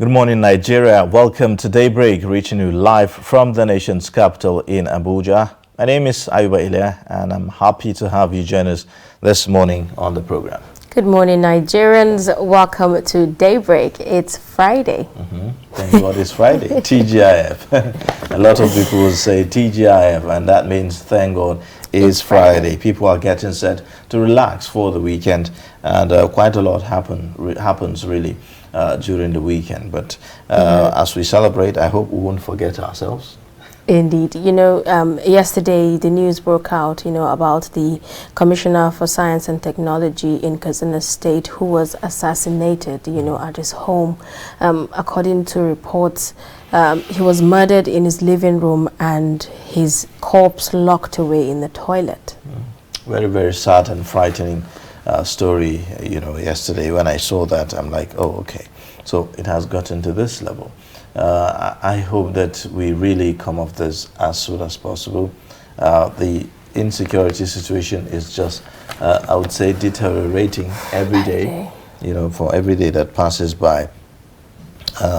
Good morning, Nigeria. Welcome to Daybreak, reaching you live from the nation's capital in Abuja. My name is Ayuba Ilya, and I'm happy to have you join us this morning on the program. Good morning, Nigerians. Welcome to Daybreak. It's Friday. Thank God it's Friday. TGIF. A lot of people will say TGIF, and that means thank God it's Friday. People are getting set to relax for the weekend, and quite a lot happens really during the weekend. But as we celebrate, I hope we won't forget ourselves. Indeed. You know, yesterday the news broke out, about the Commissioner for Science and Technology in Katsina State who was assassinated, at his home. According to reports, he was murdered in his living room and his corpse locked away in the toilet. Very, very sad and frightening story. Yesterday when I saw that, I'm like, oh, okay. So it has gotten to this level. I hope that we really come off this as soon as possible. The insecurity situation is just, I would say, deteriorating every day. For every day that passes by.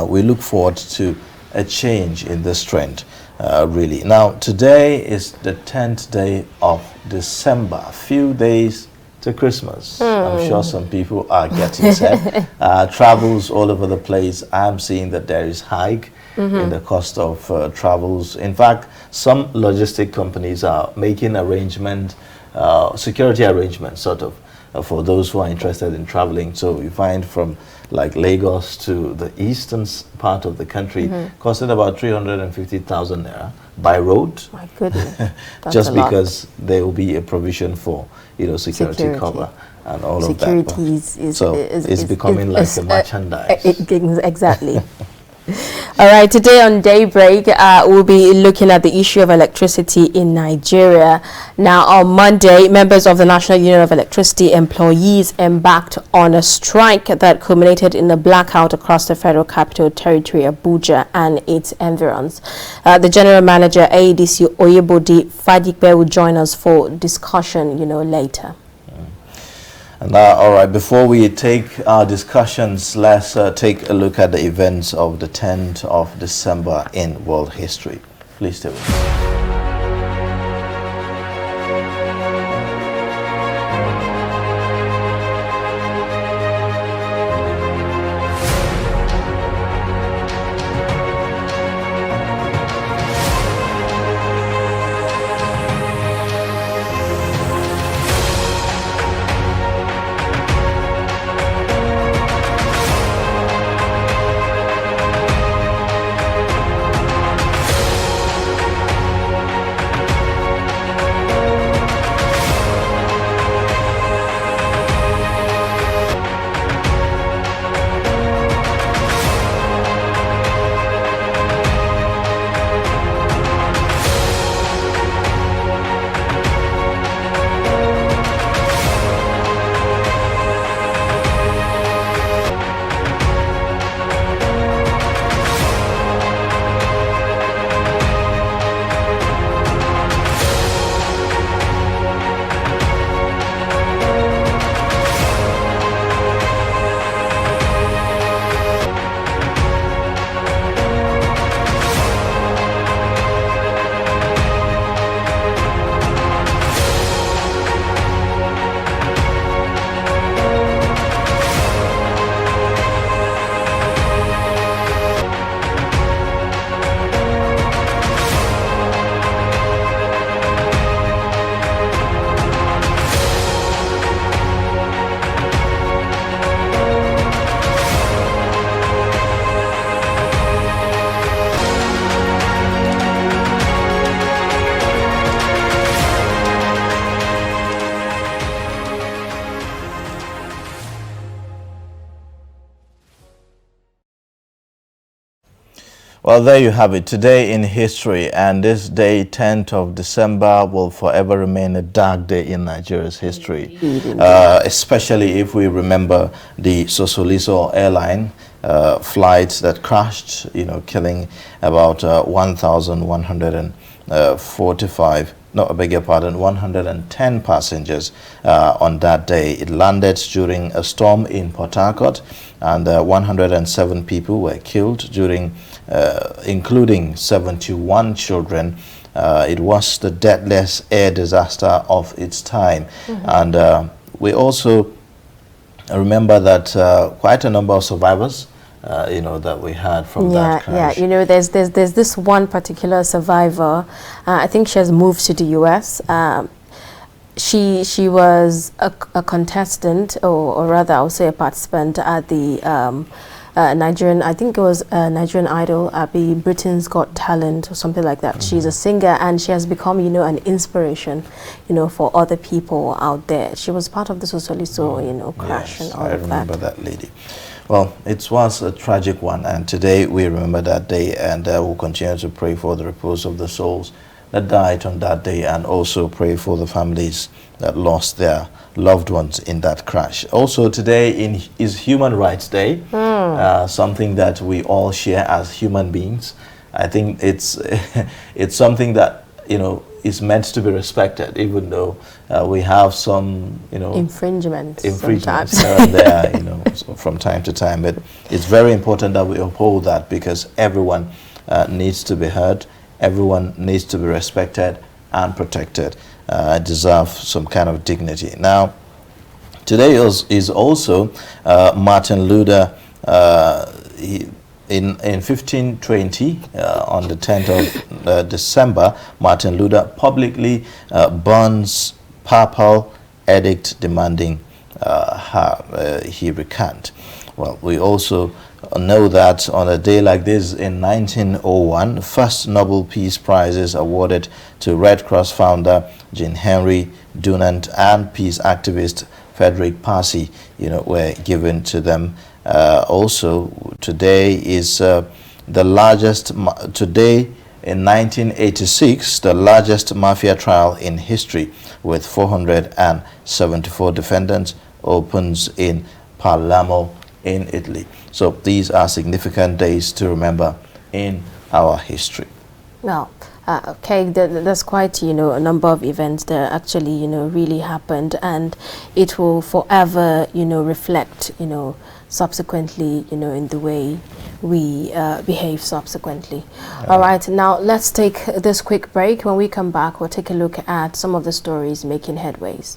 We look forward to a change in this trend, really. Now, today is the 10th day of December, a few days to Christmas. I'm sure some people are getting set. Travels all over the place. I'm seeing that there is hike in the cost of travels. In fact, some logistic companies are making security arrangements sort of for those who are interested in traveling. So you find from like Lagos to the eastern part of the country costing about 350,000 naira by road. My goodness. Just because there will be a provision for security cover and all of that. It's becoming like a merchandise. Exactly. All right, today on Daybreak, we'll be looking at the issue of electricity in Nigeria. Now, on Monday, members of the National Union of Electricity Employees embarked on a strike that culminated in a blackout across the Federal Capital Territory, Abuja, and its environs. The General Manager, AEDC Oyebode Fadikbe, will join us for discussion, later. And all right, before we take our discussions, let's take a look at the events of the 10th of December in world history. Please stay with us. Well, there you have it. Today in history, and this day, 10th of December, will forever remain a dark day in Nigeria's history, especially if we remember the Sosoliso airline flights that crashed, killing about 1,145 no, I beg your pardon, 110 passengers on that day. It landed during a storm in Port Harcourt, and 107 people were killed during, including 71 children. It was the deadliest air disaster of its time. And we also remember that quite a number of survivors, you know, that we had from that crash. Yeah, you know, there's this one particular survivor. I think she has moved to the U.S. She was a contestant, or rather, I would say a participant at the Nigerian, I think it was Nigerian Idol, Britain's Got Talent or something like that. She's a singer, and she has become, you know, an inspiration, you know, for other people out there. She was part of the Sosoliso, you know, crash and all of that. I remember that lady. Well, it was a tragic one, and today we remember that day, and we'll continue to pray for the repose of the souls that died on that day, and also pray for the families that lost their loved ones in that crash. Also today is Human Rights Day, something that we all share as human beings. I think it's it's something that, you know, is meant to be respected, even though we have some, you know, infringements there, you know, from time to time. But it's very important that we uphold that, because everyone needs to be heard, everyone needs to be respected and protected. Deserve some kind of dignity. Now, today is also Martin Luther. In 1520, on the 10th of December, Martin Luther publicly burns papal edict demanding he recant. Well, we also know that on a day like this in 1901, first Nobel Peace Prizes awarded to Red Cross founder Jean Henry Dunant and peace activist Frederick Passy, you know, were given to them. Also, today is the largest, today in 1986, the largest mafia trial in history, with 474 defendants, opens in Palermo in Italy. So these are significant days to remember in our history. Well, okay, there's quite, you know, a number of events that actually, you know, really happened, and it will forever, you know, reflect, you know, subsequently, you know, in the way we behave subsequently. All right, now let's take this quick break. When we come back, we'll take a look at some of the stories making headways.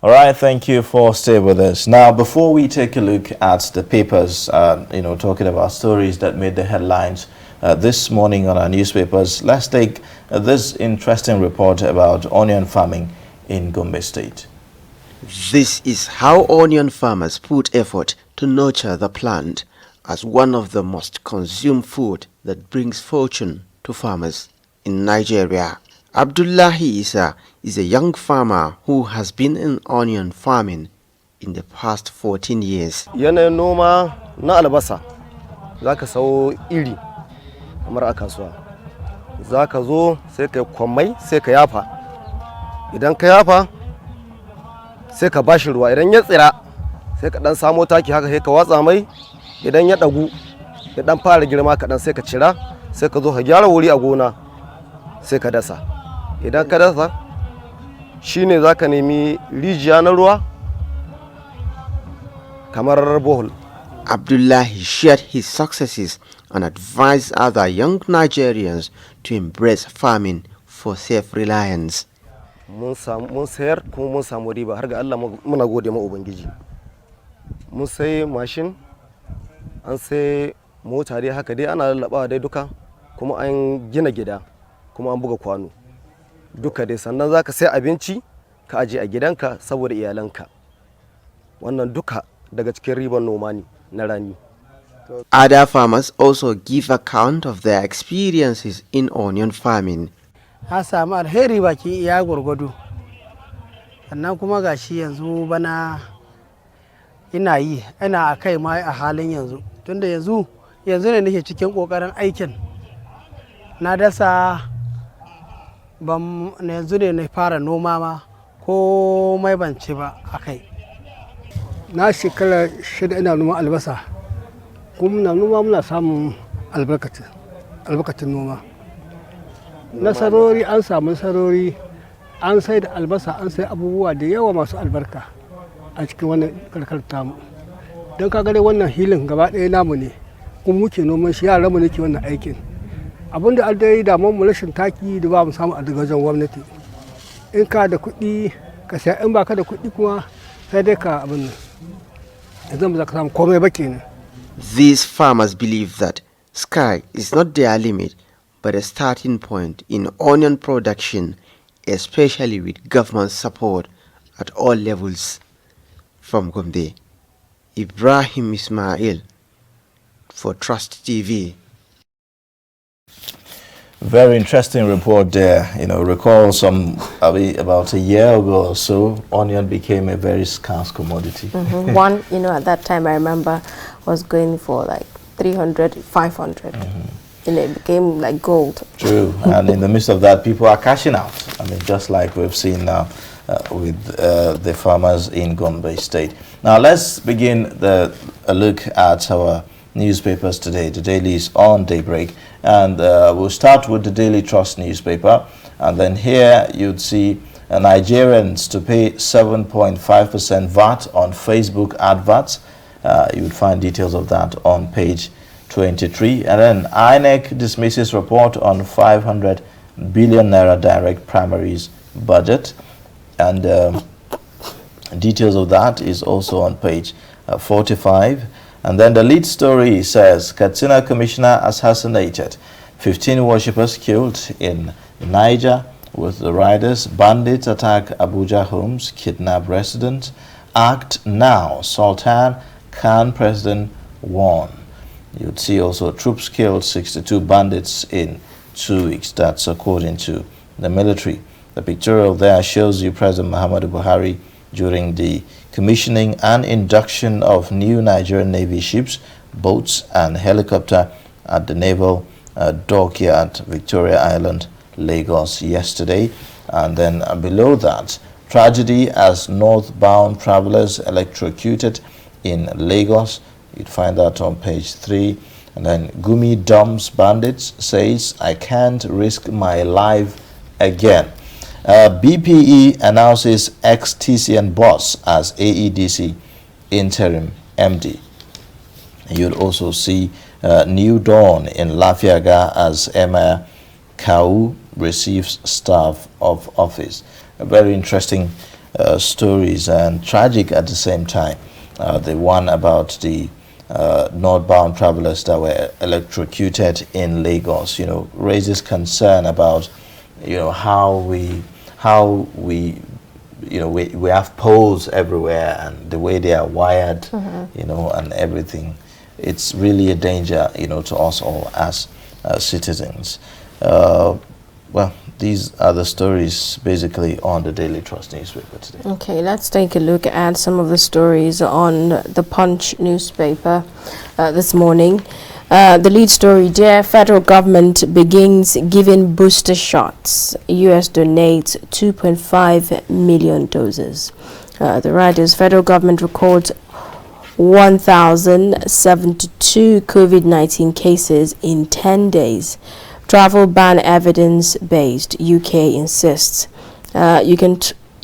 All right, thank you for staying with us. Now, before we take a look at the papers, you know, talking about stories that made the headlines this morning on our newspapers, let's take this interesting report about onion farming in Gombe State. This is how onion farmers put effort to nurture the plant as one of the most consumed food that brings fortune to farmers in Nigeria. Abdullahi Isa is a young farmer who has been in onion farming in the past 14 years. Yanayin noma na albasa zaka sawo iri kamar a kasuwa. Zaka zo sai ka kwamai sai ka yafa. Idan ka yafa sai ka bashi ruwa, idan ya tsira sai ka dan samo taki haka sai ka watsa mai, idan ya dagu ya dan fara girma kadan sai ka cira, sai ka zo ka gyara wuri a gona sai ka dasa. Idan ka dasa shine zaka nemi rijiya na ruwa kamar bohol Abdullahi shared his successes and advised other young Nigerians to embrace farming for self-reliance. Mun sayar kuma mun samu riba har ga Allah muna gode ma Ubangiji. Mun sai mashin, an sai mota dai haka dai ana lallabawa dai duka, kuma an gina gida, kuma an buga kwano. Duka dai sannan zaka sai abinci ka aje a gidanka saboda iyalanka. Wannan duka daga cikin riban noma ne na rani. Other farmers also give account of their experiences in onion farming. Na samu alheri baki iya gurgudu, sannan kuma gashi yanzu bana ina akai ma a halin yanzu, tunda yanzu ne nake cikin kokarin aikin. Na dasa yanzu ne na fara noma ma ko mai ban ci ba akai. Na shekara 6 ina noma albasa, kuma muna samun albarkatun noma. Nasarori an samu nasarori, an sai da albasa, an sai abubuwa da yawa masu albarka a cikin wannan karkar tamu. Don ka gare wannan hilin gaba ɗaya namu ne, kuma muke noman shi, yaran mu nake wannan aikin. Abinda an dai damu mu rashin taki da ba mu samu a daga wajen gwamnati. In ka da kuɗi ka sai, in ba ka da kuɗi kuma sai dai ka abin nan. Yanzu ba za ka samu komai ba kenan. These farmers believe that sky is not their limit, but a starting point in onion production, especially with government support at all levels. From Gombe, Ibrahim Ismail for Trust TV. Very interesting report there. Recall about a year ago or so, onion became a very scarce commodity. One, at that time I remember was going for like 300, 500. And it became like gold. True. And in the midst of that, people are cashing out. I mean, just like we've seen now with the farmers in Gombe State. Now, let's begin a look at our newspapers today. The dailies on Daybreak. And we'll start with the Daily Trust newspaper. And then here you'd see Nigerians to pay 7.5% VAT on Facebook adverts. You would find details of that on page 23. And then INEC dismisses report on 500 billion naira direct primaries budget, and details of that is also on page 45. And then the lead story says Katsina commissioner assassinated, 15 worshippers killed in Niger with the riders. Bandits attack Abuja homes, kidnap residents. Act now, Sultan Khan president warn. You'd see also troops killed 62 bandits in 2 weeks. That's according to the military. The pictorial there shows you President Muhammadu Buhari during the commissioning and induction of new Nigerian Navy ships, boats and helicopter at the Naval Dockyard, Victoria Island, Lagos yesterday. And then below that, tragedy as northbound travelers electrocuted in Lagos. You'd find that on page 3. And then Gumi dumps bandits, says, I can't risk my life again. BPE announces ex-TCN boss as AEDC interim MD. You'd also see New Dawn in Lafiaga as Emma Kau receives staff of office. Very interesting stories and tragic at the same time. The one about the northbound travelers that were electrocuted in Lagos, raises concern about, how we have poles everywhere and the way they are wired, and everything. It's really a danger, to us all as citizens. Well, these are the stories basically on the Daily Trust newspaper today. Okay, let's take a look at some of the stories on the Punch newspaper this morning. The lead story there, federal government begins giving booster shots. US donates 2.5 million doses. The writers, federal government records 1,072 COVID-19 cases in 10 days. Travel ban evidence-based, UK insists. You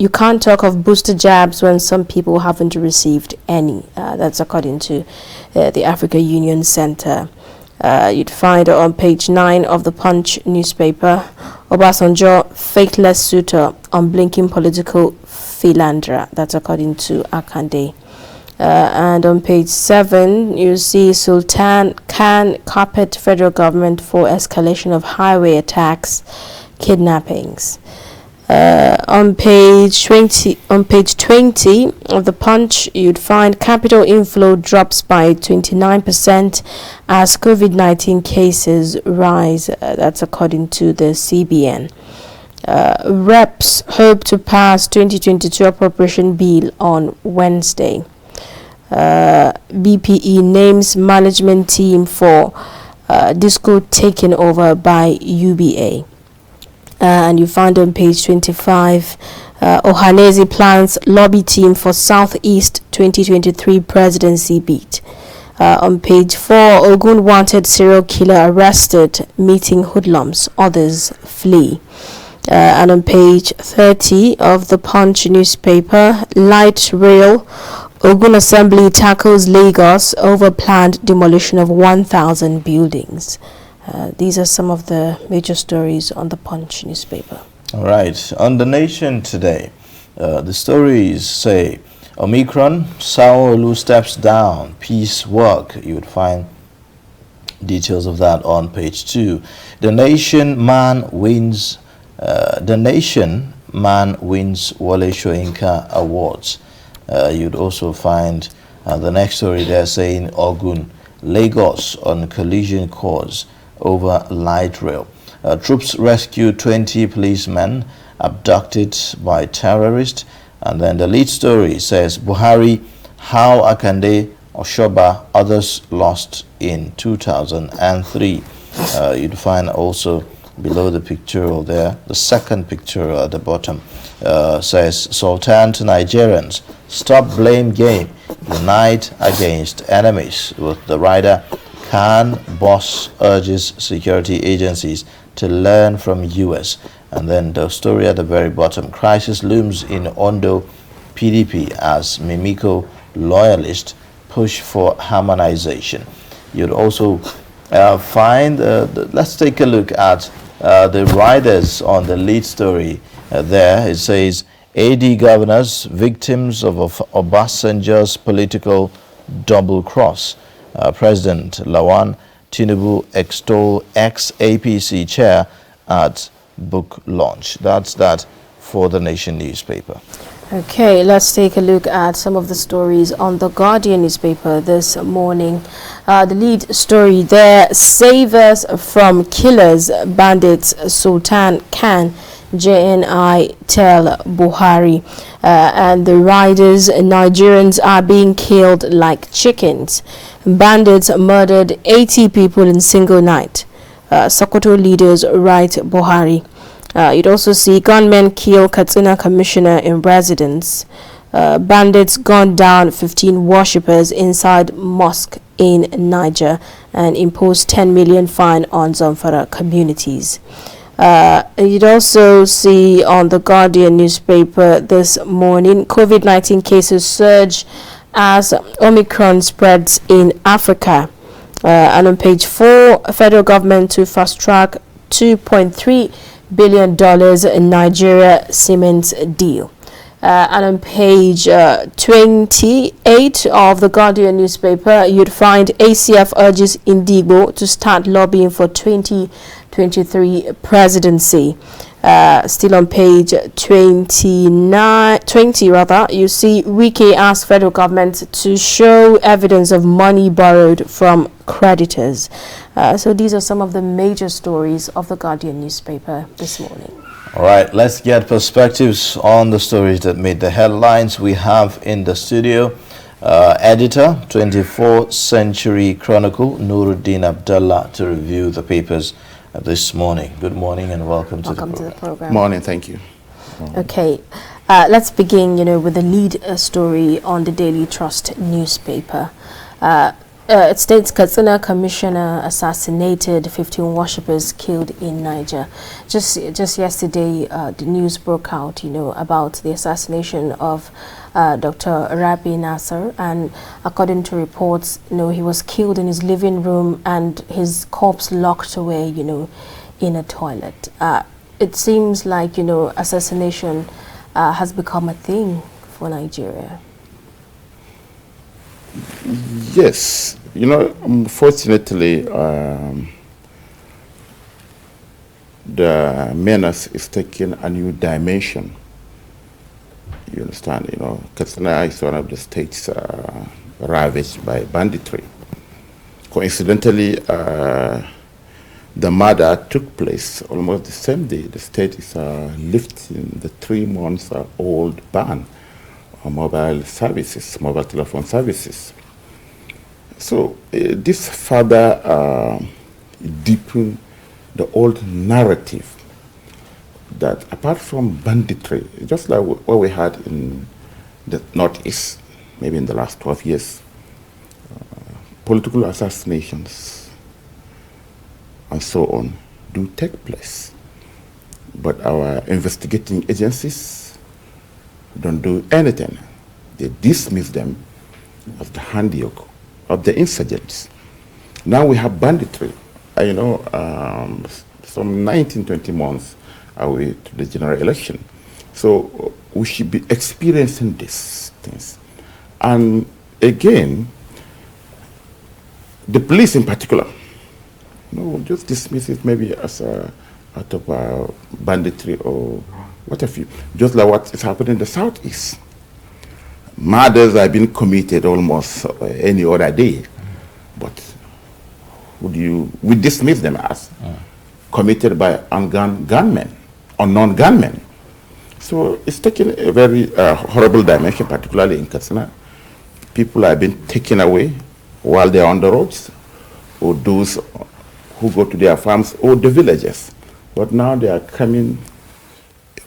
you can't talk of booster jabs when some people haven't received any. That's according to the Africa Union Center. You'd find on page 9 of the Punch newspaper, Obasanjo, faithless suitor, unblinking political philanderer. That's according to Akande. And on page 7, you see Sultan Khan carpet federal government for escalation of highway attacks, kidnappings. On page 20 of the Punch, you'd find capital inflow drops by 29% as COVID-19 cases rise. That's according to the CBN. Reps hope to pass 2022 appropriation bill on Wednesday. BPE names management team for Disco taken over by UBA. And you find on page 25, Ohaneze plans lobby team for Southeast 2023 presidency beat. On page 4, Ogun wanted serial killer arrested, meeting hoodlums, others flee. And on page 30 of the Punch newspaper, light rail, Ogun Assembly tackles Lagos over planned demolition of 1,000 buildings. These are some of the major stories on the Punch newspaper. All right. On The Nation today, the stories say, Omicron, Sanwo-Olu steps down, peace work. You would find details of that on page 2. The Nation man wins Wole Soyinka Awards. You'd also find the next story there saying Ogun, Lagos on collision course over light rail. Troops rescue 20 policemen abducted by terrorists. And then the lead story says Buhari, how Akande, Oshoba, others lost in 2003. You'd find also below the picture there, the second picture at the bottom says Sultan to Nigerians, stop blame game, unite against enemies. With the rider, Khan boss urges security agencies to learn from US. And then the story at the very bottom, crisis looms in Ondo PDP as Mimiko loyalists push for harmonization. You'd also find, let's take a look at the riders on the lead story there. It says, AD governors, victims of Obasanjo's political double cross. President Lawan Tinubu extol ex-APC chair at book launch. That's that for The Nation newspaper. Okay, let's take a look at some of the stories on the Guardian newspaper this morning. The lead story there, save us from killers, bandits, Sultan Khan, JNI tell Buhari. And the riders, Nigerians are being killed like chickens. Bandits murdered 80 people in single night. Sokoto leaders write Buhari. You'd also see gunmen kill Katsina commissioner in residence. Bandits gunned down 15 worshippers inside mosque in Niger and imposed 10 million fine on Zamfara communities. You'd also see on the Guardian newspaper this morning, COVID-19 cases surge as Omicron spreads in Africa. And on page 4, federal government to fast-track $2.3 billion in Nigeria cement deal. And on page 28 of the Guardian newspaper, you'd find ACF urges Indigo to start lobbying for 2023 presidency. Still on page 20, you see Wike asks federal government to show evidence of money borrowed from creditors. So these are some of the major stories of the Guardian newspaper this morning. All right, let's get perspectives on the stories that made the headlines. We have in the studio editor, 24th Century Chronicle, Nuruddin Abdullah, to review the papers this morning. Good morning and welcome to the program. Morning, thank you. Okay, let's begin, with the lead story on the Daily Trust newspaper. it states Katsina commissioner assassinated, 15 worshippers killed in Niger. Just yesterday, the news broke out, about the assassination of Dr. Rabi Nasser, and according to reports, he was killed in his living room and his corpse locked away, in a toilet. It seems like, assassination has become a thing for Nigeria. Yes, unfortunately, the menace is taking a new dimension. You understand, Katsina is one of the states ravaged by banditry. Coincidentally, the murder took place almost the same day. The state is lifting the 3-month-old ban on mobile telephone services. So this further deepen the old narrative that apart from banditry, just like what we had in the Northeast, maybe in the last 12 years, political assassinations and so on do take place. But our investigating agencies don't do anything. They dismiss them as the handiwork of the insurgents. Now we have banditry. Some 19-20 months away to the general election. So we should be experiencing these things. And again, the police in particular, just dismiss it maybe as out of banditry or what have you. Just like what is happening in the Southeast. Murders are being committed almost any other day. But we dismiss them as committed by ungunned gunmen or non-gunmen. So it's taken a very horrible dimension, particularly in Katsina. People are being taken away while they're on the roads, or those who go to their farms or the villages. But now they are coming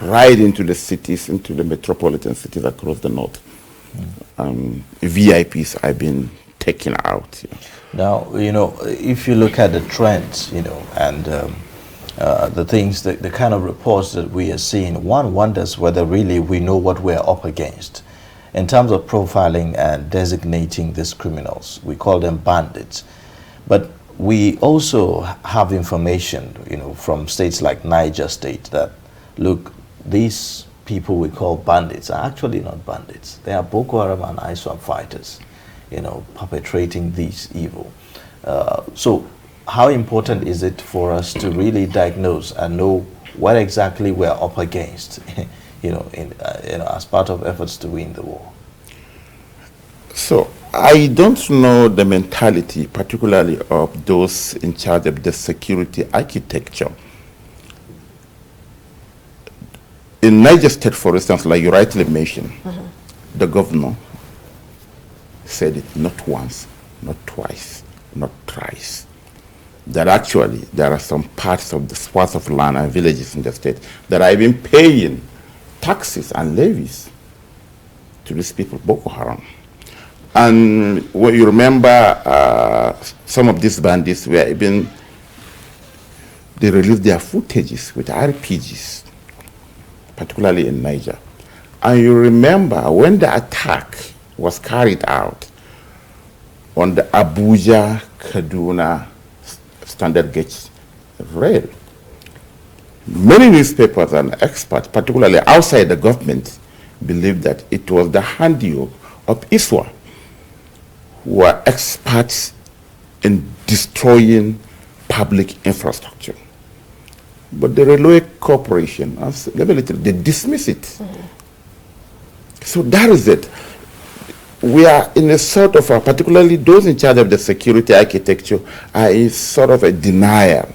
right into the cities, into the metropolitan cities across the north. VIPs are being taken out. Now, if you look at the trends, and the things, the kind of reports that we are seeing, one wonders whether really we know what we're up against. In terms of profiling and designating these criminals, we call them bandits. But we also have information, from states like Niger State that, look, these people we call bandits are actually not bandits. They are Boko Haram and ISWAP fighters, perpetrating these evil. So how important is it for us to really diagnose and know what exactly we're up against, as part of efforts to win the war? So I don't know the mentality, particularly of those in charge of the security architecture. In Niger State, for instance, like you rightly mentioned, the governor said it not once, not twice, not thrice, that actually there are some parts of the swaths of land and villages in the state that are even paying taxes and levies to these people, Boko Haram. And when you remember, some of these bandits were even, they released their footages with RPGs, particularly in Niger. And you remember when the attack was carried out on the Abuja-Kaduna standard gauge rail, many newspapers and experts, particularly outside the government, believed that it was the handiwork of ISWA, who were experts in destroying public infrastructure. But the Railway Corporation, they dismiss it. So that is it. We are in a sort of, particularly those in charge of the security architecture, are in sort of a denial.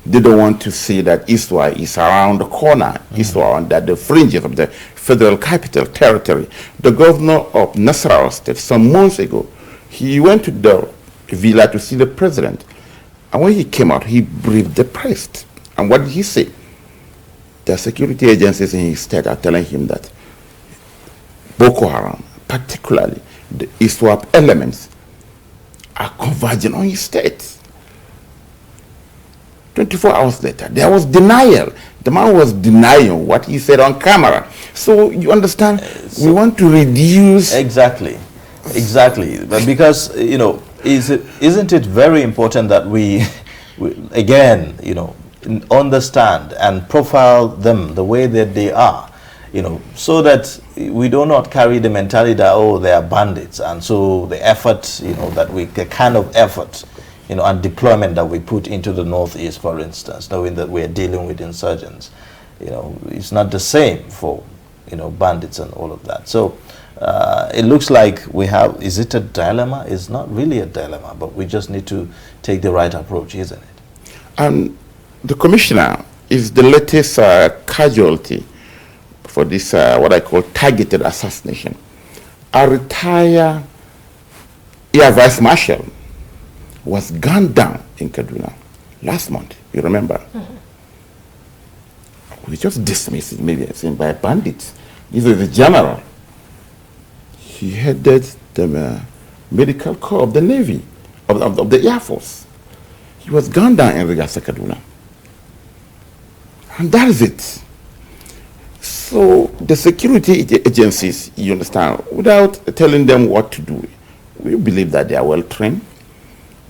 They don't want to see that ISWA is around the corner, ISWA on the fringes of the Federal Capital Territory. The governor of Nasarawa State, some months ago, he went to the villa to see the president. And when he came out, he briefed the press. And what did he say? The security agencies in his state are telling him that Boko Haram, particularly the ISWAP elements, are converging on his state. 24 hours later, there was denial. The man was denying what he said on camera. So you understand, we want to reduce... Exactly. But because, isn't it very important that we again, understand and profile them the way that they are, so that we do not carry the mentality that, oh, they are bandits, and so the effort, the kind of effort, and deployment that we put into the Northeast, for instance, knowing that we are dealing with insurgents, it's not the same for, bandits and all of that. So it looks like we have, is it a dilemma? It's not really a dilemma, but we just need to take the right approach, isn't it? The commissioner is the latest casualty for this, what I call targeted assassination. A retired Air Vice Marshal was gunned down in Kaduna last month, you remember? Mm-hmm. We just dismissed it, maybe seen by bandits. This is the general. He headed the medical corps of the Navy, of the Air Force. He was gunned down in Rigasa, Kaduna. And that is it. So the security agencies, you understand, without telling them what to do, we believe that they are well trained.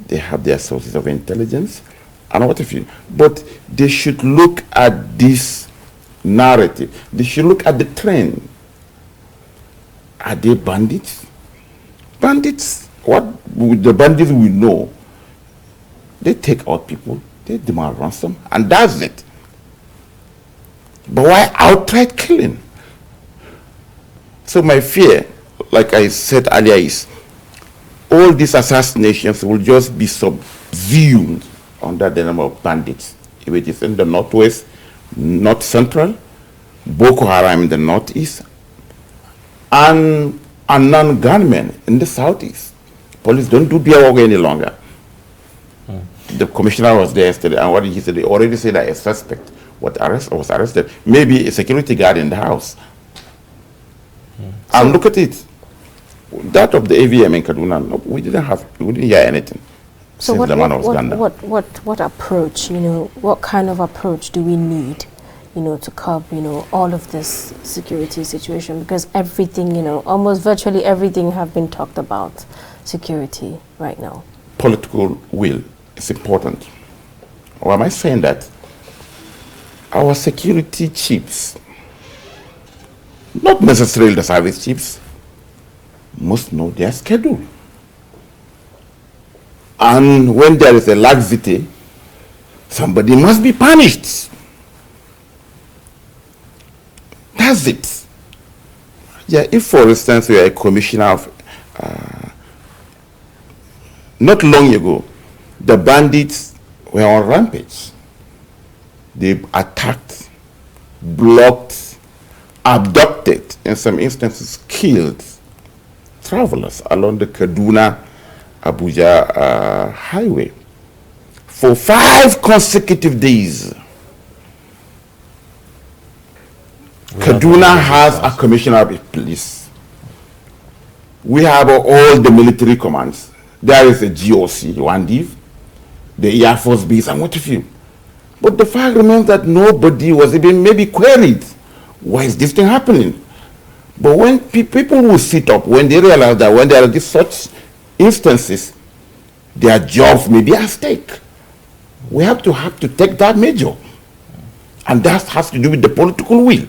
They have their sources of intelligence, and what if you, but they should look at this narrative. They should look at the trend. Are they bandits? Bandits, what the bandits we know, they take out people, they demand ransom, and that's it. But why outright killing? So my fear, like I said earlier, is all these assassinations will just be subsumed under the name of bandits. If it is in the Northwest, North Central, Boko Haram in the Northeast, and non-gunmen in the Southeast. Police don't do their work any longer. The commissioner was there yesterday, and what he said, they already said that a suspect was arrested. Maybe a security guard in the house. And look at it. That of the AVM in Kaduna, no, we didn't hear anything. So since the man was gunned down. What approach, what kind of approach do we need, to curb, all of this security situation? Because everything, almost virtually everything have been talked about security right now. Political will is important. Or am I saying that our security chiefs, not necessarily the service chiefs, must know their schedule. And when there is a laxity, somebody must be punished. That's it. Yeah, if for instance you are a commissioner of, not long ago, the bandits were on rampage. They attacked, blocked, abducted, in some instances killed travelers along the Kaduna-Abuja highway for 5 consecutive days. Kaduna has a commissioner of police. We have all the military commands. There is a GOC, Wandiv, the Air Force Base, and what have you. But the fact remains that nobody was even maybe queried. Why is this thing happening? But when people will sit up, when they realize that when there are such instances, their jobs may be at stake. We have to take that measure. And that has to do with the political will.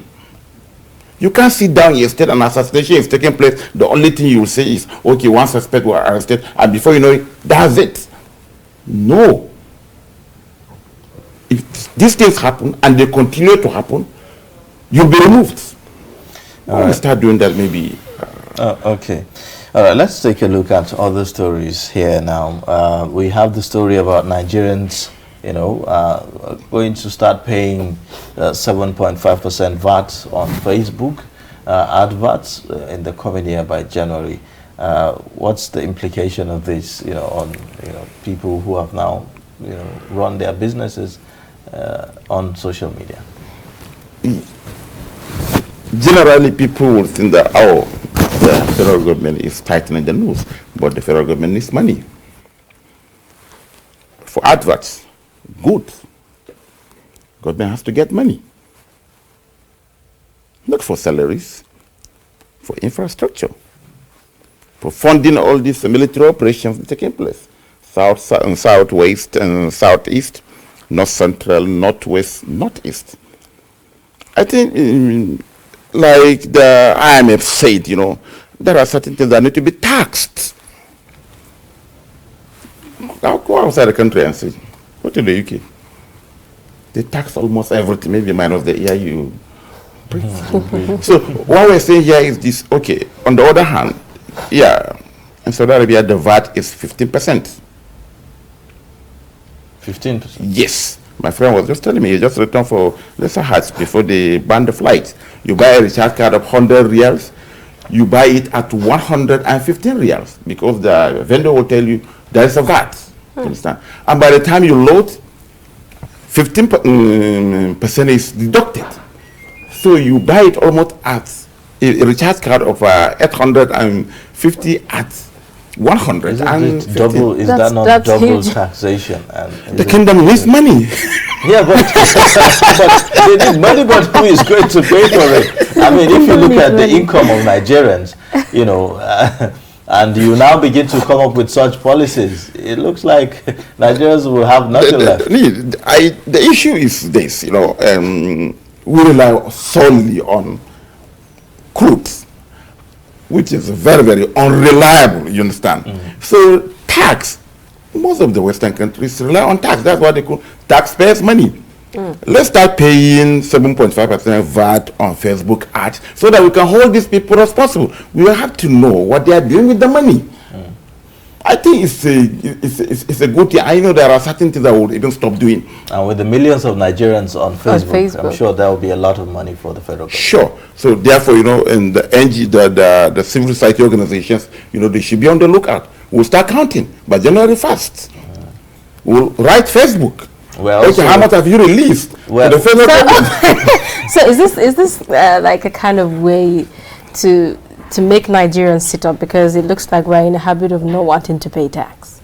You can't sit down yesterday and assassination is taking place. The only thing you will say is, okay, one suspect was arrested, and before you know it, that's it. No. If these things happen and they continue to happen, you'll be removed. We'll start doing that maybe. Okay. Let's take a look at other stories here now. We have the story about Nigerians, going to start paying 7.5% VAT on Facebook adverts in the coming year by January. What's the implication of this, on people who have now, run their businesses on social media? Generally, people will think that, the federal government is tightening the noose, but the federal government needs money. for adverts, good. Government has to get money. Not for salaries, for infrastructure, for funding all these military operations taking place. Southwest and southeast, north central, northwest, northeast. I think, like the IMF said, there are certain things that need to be taxed. I'll go outside the country and say, go to the UK. They tax almost everything, maybe minus the air you breathe. So what we're saying here is this, okay, on the other hand, in Saudi Arabia, the VAT is 15%. 15%? Yes. My friend was just telling me, he just returned for lesser Hajj before they banned the flight. You buy a recharge card of 100 riyals, you buy it at 115 riyals because the vendor will tell you there is a VAT. You understand? And by the time you load, 15% is deducted. So you buy it almost at a recharge card of 850 at 100. Is that not double huge taxation? And the kingdom needs money. Yeah, but they need money, but who is going to pay for it? I mean, if you look at the income of Nigerians, and you now begin to come up with such policies, it looks like Nigerians will have nothing left. The issue is this, we rely solely on crude, which is very, very unreliable, you understand? So tax, most of the Western countries rely on tax. That's what they call taxpayers' money. Let's start paying 7.5% VAT on Facebook ads so that we can hold these people responsible. We will have to know what they are doing with the money. I think it's a good thing. I know there are certain things that would even stop doing. And with the millions of Nigerians on Facebook, I'm sure there will be a lot of money for the federal government. Sure. So therefore, and the NG, the civil society organizations, they should be on the lookout. We'll start counting by January 1st. We'll write Facebook. Well, okay, how much have you released? Well, the federal government? So is this like a kind of way to make Nigerians sit up, because it looks like we're in a habit of not wanting to pay tax?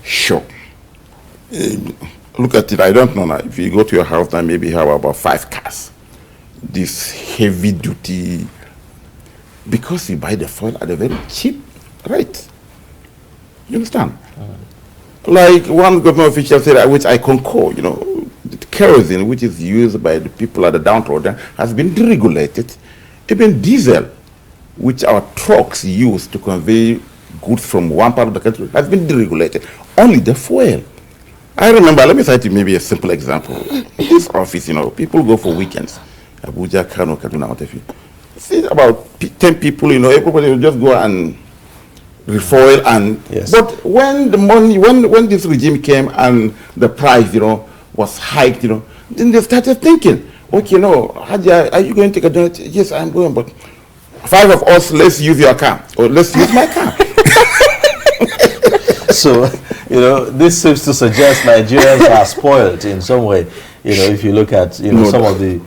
Sure. Look at it. I don't know now. If you go to your house now, maybe you have about 5 cars. This heavy duty, because you buy the fuel at a very cheap rate. You understand? Like one government official said, which I concur, kerosene, which is used by the people at the downtrodden, has been deregulated. Even diesel, which our trucks use to convey goods from one part of the country, has been deregulated. Only the fuel. I remember, let me cite you maybe a simple example. In this office, people go for weekends. Abuja, Kano, Kaduna, what have you. See about 10 people, everybody will just go and refuel and yes. But when the money, when this regime came and the price, was hiked, then they started thinking, okay, Haji, are you going to take a donut? Yes, I'm going, but 5 of us, let's use your car, or let's use my car. So, this seems to suggest Nigerians are spoiled in some way. If you look at, some of the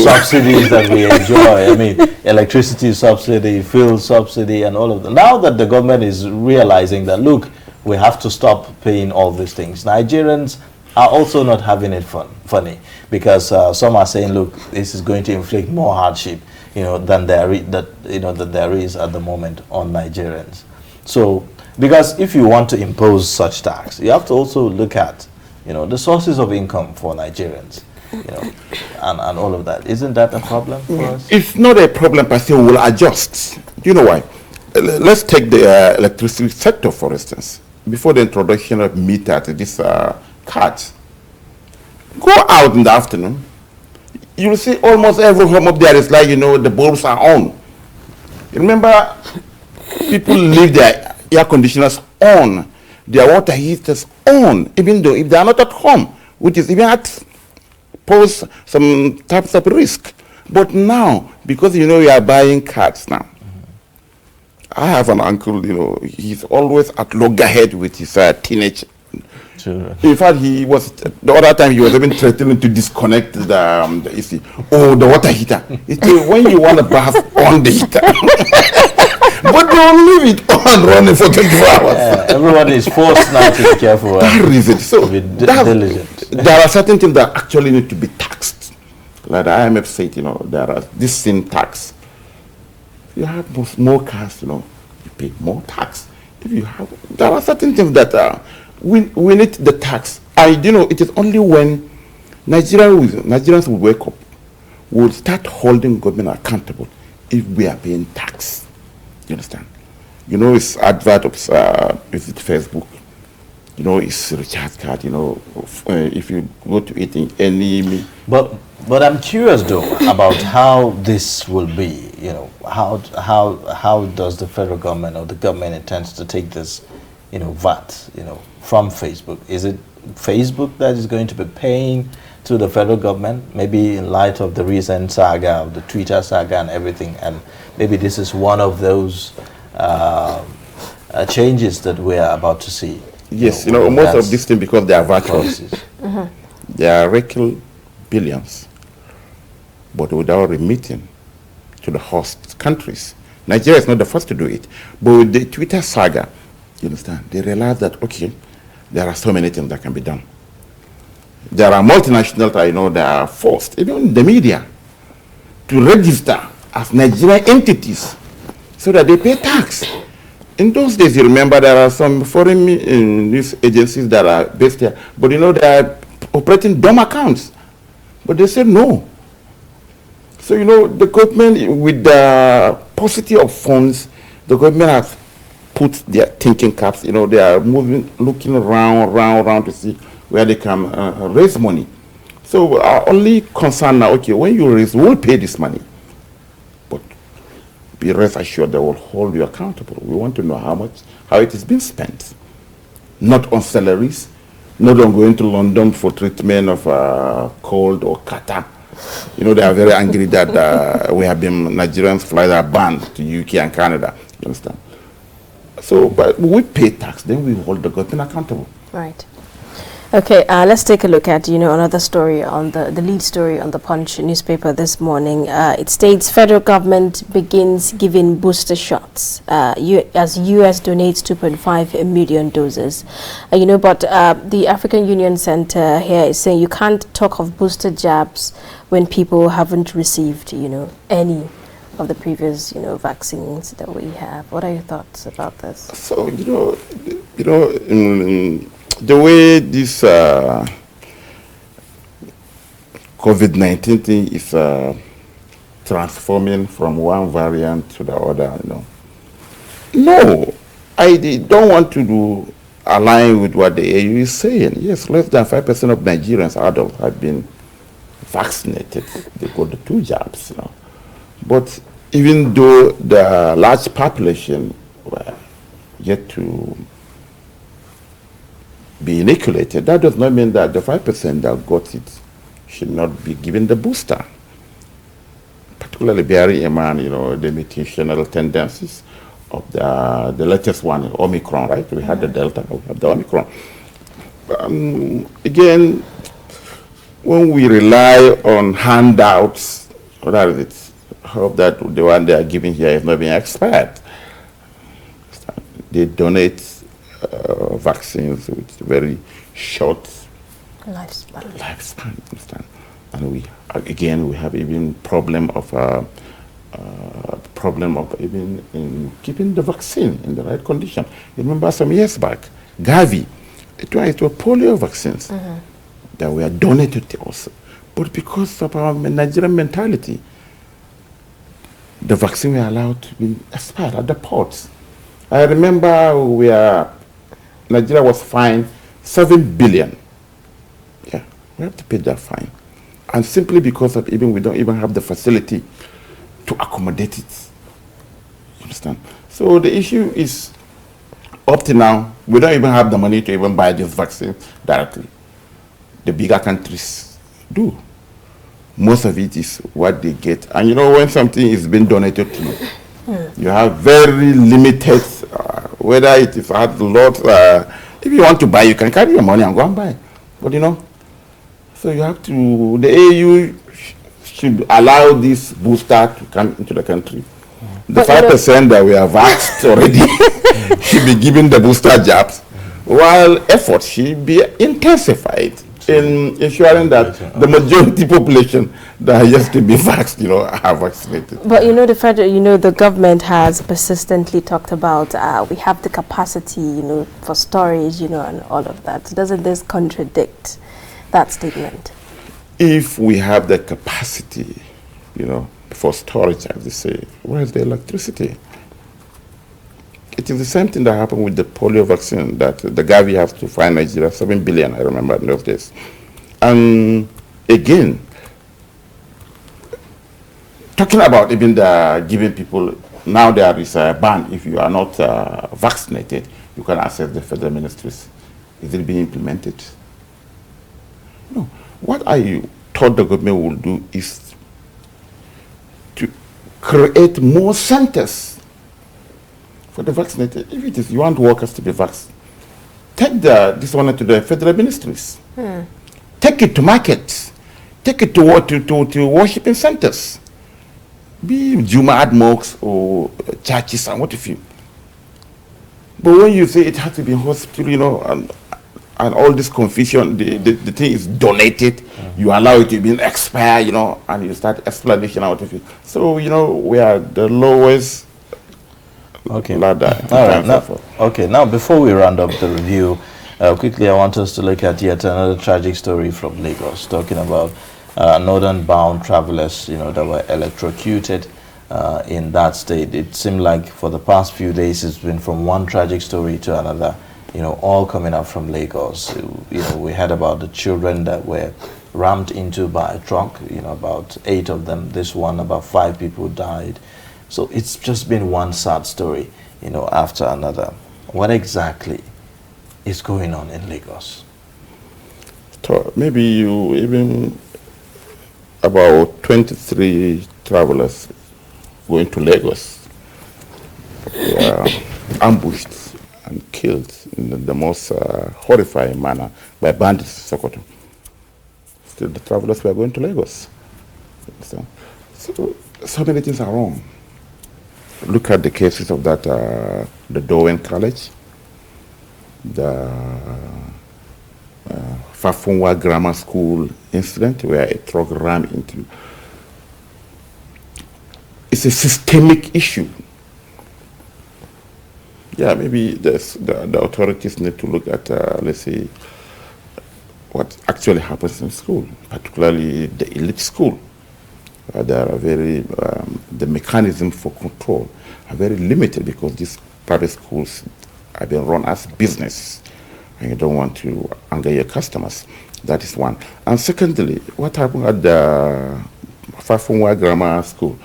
subsidies that we enjoy. I mean, electricity subsidy, fuel subsidy, and all of that. Now that the government is realizing that, look, we have to stop paying all these things, Nigerians are also not having it funny, because some are saying, look, this is going to inflict more hardship, than there is at the moment on Nigerians. So, because if you want to impose such tax, you have to also look at the sources of income for Nigerians, and all of that. Isn't that a problem for us? It's not a problem, per se. We will adjust. Do you know why? Let's take the electricity sector, for instance. Before the introduction of meter to this cards, go out in the afternoon, you'll see almost every home up there is like, the bulbs are on. Remember, people leave their air conditioners on, their water heaters on, even though if they are not at home, which is even pose some types of risk. But now, because we are buying cards now, I have an uncle, he's always at loggerhead with his teenage Children. In fact, the other time he was even threatening to disconnect the AC. Oh, the water heater. When you want to bath on the heater. But don't leave it on running for 24 hours. Everyone is forced now to be careful. That is it. So to be diligent. There are certain things that actually need to be taxed. Like the IMF said, you know, there are this sin tax. If you have more cars, you know, you pay more tax. If you have, there are certain things that we need the tax. You know, it is only when Nigerians will wake up, will start holding government accountable if we are paying tax. You understand? You know, it's advert of visit Facebook. You know, it's recharge card. You know, if you go to it in any. But I'm curious though about how this will be. You know, how does the federal government or the government intends to take this, you know, VAT, you know, from Facebook? Is it Facebook that is going to be paying to the federal government, maybe in light of the recent saga of the Twitter saga and everything, and maybe this is one of those changes that we are about to see? Yes, you know, most of these things, because they are virtual, they are raking billions, but without remitting to the host countries. Nigeria is not the first to do it, but with the Twitter saga, you understand, they realize that, okay, there are so many things that can be done. There are multinationals that I know that are forced, even the media, to register as Nigerian entities so that they pay tax. In those days, you remember, there are some foreign news agencies that are based here, but you know, they are operating dumb accounts. But they said no. So, you know, the government, with the paucity of funds, the government has put their thinking caps, you know, they are moving, looking around to see where they can raise money. So our only concern now, okay, when you raise, we'll pay this money. But be rest assured they will hold you accountable. We want to know how it is being spent. Not on salaries, not on going to London for treatment of cold or catarrh. You know, they are very angry that we have been, Nigerians flights are banned to UK and Canada. You understand? So, but we pay tax, then we hold the government accountable. Right. Okay, let's take a look at, you know, another story on the lead story on the Punch newspaper this morning. It states federal government begins giving booster shots as US donates 2.5 million doses. You know, but the African Union Center here is saying you can't talk of booster jabs when people haven't received, you know, any of the previous, you know, vaccines that we have. What are your thoughts about this? So, the way this COVID-19 thing is transforming from one variant to the other, you know. No, I don't want to align with what the AU is saying. Yes, less than 5% of Nigerians, adults, have been vaccinated. They got the 2 jabs, you know. But even though the large population were yet to be inoculated, that does not mean that the 5% that got it should not be given the booster. Particularly bearing in mind, you know, the mutational tendencies of the latest one, Omicron, right? We had the Delta, we have the Omicron. Again, when we rely on handouts, that is it. Hope that the one they are giving here is not being expired. They donate vaccines with very short lifespan. And we have even problem of even in keeping the vaccine in the right condition. You remember some years back, Gavi, it was polio vaccines that were donated to us, but because of our Nigerian mentality, the vaccine were allowed to be expired at the ports. I remember Nigeria was fined 7 billion. Yeah, we have to pay that fine. And simply because of we don't even have the facility to accommodate it. You understand? So the issue is, up to now, we don't even have the money to even buy this vaccine directly. The bigger countries do. Most of it is what they get. And you know, when something is being donated to you, you have very limited, whether it is a lot, if you want to buy, you can carry your money and go and buy. But you know, so you have to, the AU should allow this booster to come into the country the 5% that we have vaxxed already should be given the booster jabs, while efforts should be intensified in ensuring that the majority population that are yet to be vaxxed, are vaccinated. But the government has persistently talked about we have the capacity, for storage, and all of that. Doesn't this contradict that statement? If we have the capacity, for storage, as they say, where's the electricity? It is the same thing that happened with the polio vaccine, that the Gavi has to find Nigeria 7 billion, I remember in those days. And again, talking about even giving people, now there is a ban. If you are not vaccinated, you can access the federal ministries. Is it being implemented? No. What I thought the government will do is to create more centers for the vaccinated. If it is you want workers to be vaccinated, take this one to the federal ministries. Take it to markets. Take it to worshiping centers. Be Juma mosques or churches and what have you. But when you say it has to be in hospital, and all this confusion, the thing is donated, you allow it to be expire, and you start explanation out of it. So, we are the lowest ladder. All right. Now, before we round up the review, quickly, I want us to look at yet another tragic story from Lagos, talking about northern-bound travelers, that were electrocuted in that state. It seemed like for the past few days, it's been from one tragic story to another, all coming up from Lagos. We heard about the children that were rammed into by a truck, about 8 of them. This one, about 5 people died. So it's just been one sad story, after another. What exactly is going on in Lagos? So maybe even about 23 travelers going to Lagos were ambushed and killed in the most horrifying manner by bandits in Sokoto. Still, the travelers were going to Lagos. So many things are wrong. Look at the cases of that, the Dowen College, the Fafunwa Grammar School incident where a truck rammed into. It's a systemic issue. Yeah, maybe the authorities need to look at, let's say, what actually happens in school, particularly the elite school. There are the mechanism for control are very limited because these private schools are being run as business, and you don't want to anger your customers. That is one. And secondly, what happened at the Fafunwa Grammar School?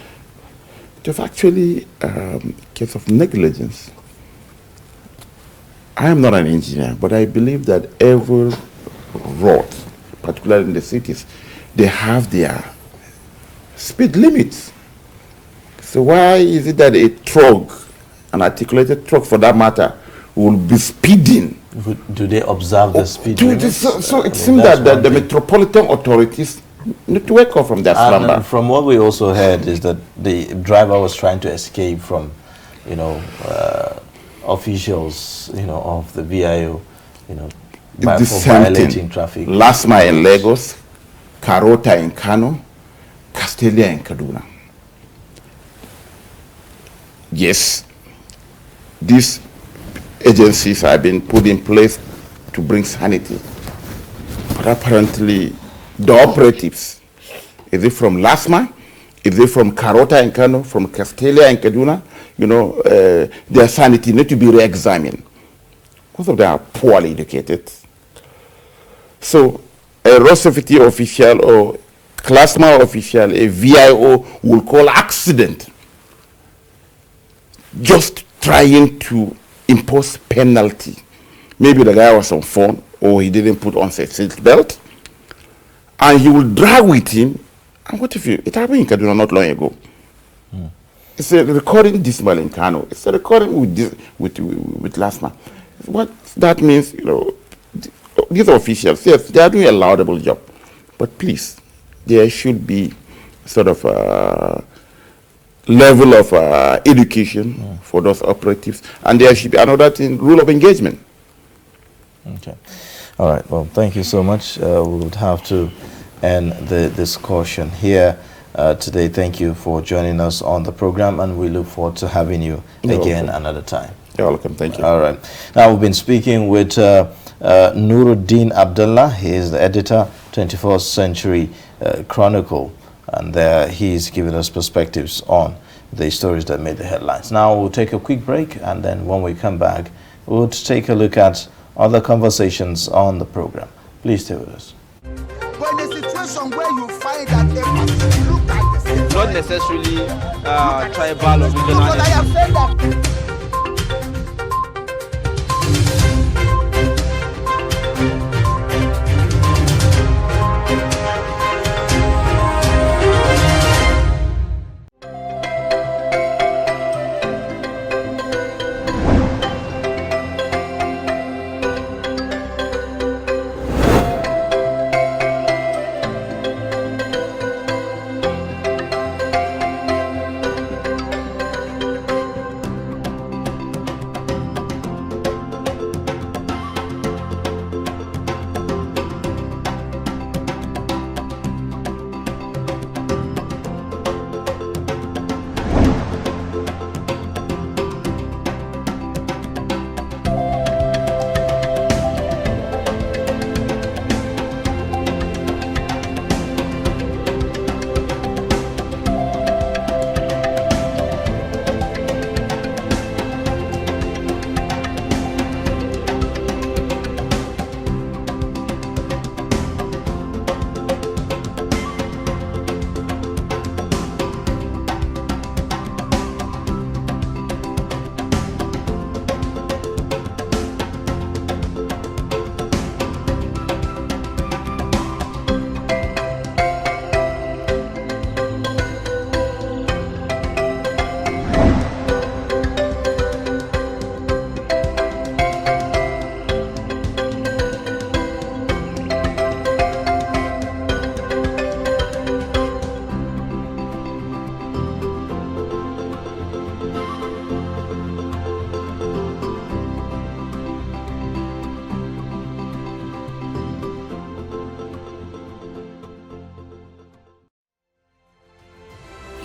It was actually a case of negligence. I am not an engineer, but I believe that every road, particularly in the cities, they have their speed limits. So why is it that a truck, an articulated truck for that matter, will be speeding? Do they observe the speed limits? So it seems that the metropolitan authorities need to wake up from their slumber. And from what we also heard is that the driver was trying to escape from, officials, of the VIO, by violating traffic. Last mile in Lagos, Karota in Kano, Castelia in Kaduna. Yes, these agencies have been put in place to bring sanity. But apparently, the operatives, is it from Lasma, is it from Karota and Kano, from Castelia and Kaduna, their sanity need to be re-examined. Most of them are poorly educated. So a road safety official or Clasma official, a VIO will call accident, just trying to impose penalty. Maybe the guy was on phone or he didn't put on a seat belt, and he will drag with him. And what if it happened in Kaduna not long ago? It's a recording dismal in Kano. It's a recording with Lasma. What that means, these officials, yes, they are doing a laudable job, but please, there should be sort of level of education for those operatives, and there should be another thing, rule of engagement. Okay. All right. Well, thank you so much. We would have to end the discussion here today. Thank you for joining us on the program, and we look forward to having you again another time. You're welcome. Thank you. All right. Now, we've been speaking with Nuruddin Abdullah. He is the editor, 21st Century Chronicle, and he's giving us perspectives on the stories that made the headlines. Now, we'll take a quick break, and then when we come back, we'll take a look at other conversations on the program. Please stay with us. But in a situation where you find that a person look like the same, not necessarily tribal or regional. I have said that.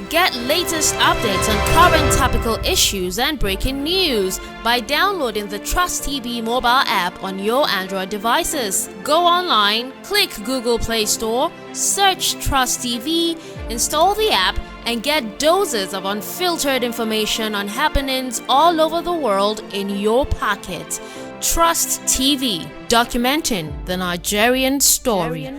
Get latest updates on current topical issues and breaking news by downloading the TrustTV mobile app on your Android devices. Go online, click Google Play Store, search TrustTV, install the app, and get doses of unfiltered information on happenings all over the world in your pocket. TrustTV, documenting the Nigerian story.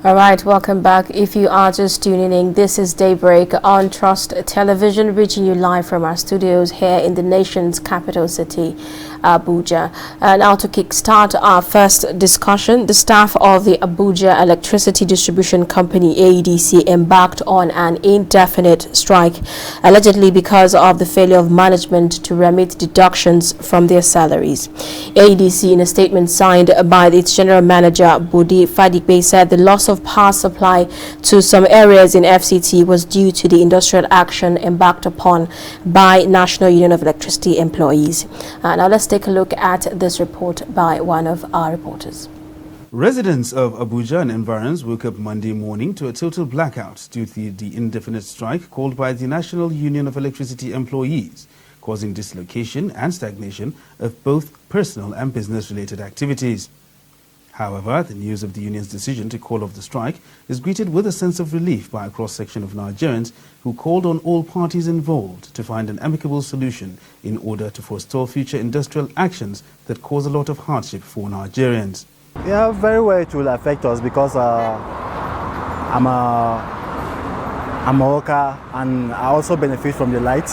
All right, welcome back. If you are just tuning in, this is Daybreak on Trust Television, reaching you live from our studios here in the nation's capital city, Abuja. Now to kickstart our first discussion, the staff of the Abuja Electricity Distribution Company, AEDC, embarked on an indefinite strike, allegedly because of the failure of management to remit deductions from their salaries. AEDC, in a statement signed by its general manager, Budi Fadipe, said the loss of power supply to some areas in FCT was due to the industrial action embarked upon by National Union of Electricity employees. Now let's take a look at this report by one of our reporters. Residents of Abuja and environs woke up Monday morning to a total blackout due to the indefinite strike called by the National Union of Electricity Employees, causing dislocation and stagnation of both personal and business-related activities. However, the news of the union's decision to call off the strike is greeted with a sense of relief by a cross-section of Nigerians who called on all parties involved to find an amicable solution in order to forestall future industrial actions that cause a lot of hardship for Nigerians. Yeah, very well it will affect us because I'm a worker and I also benefit from the light,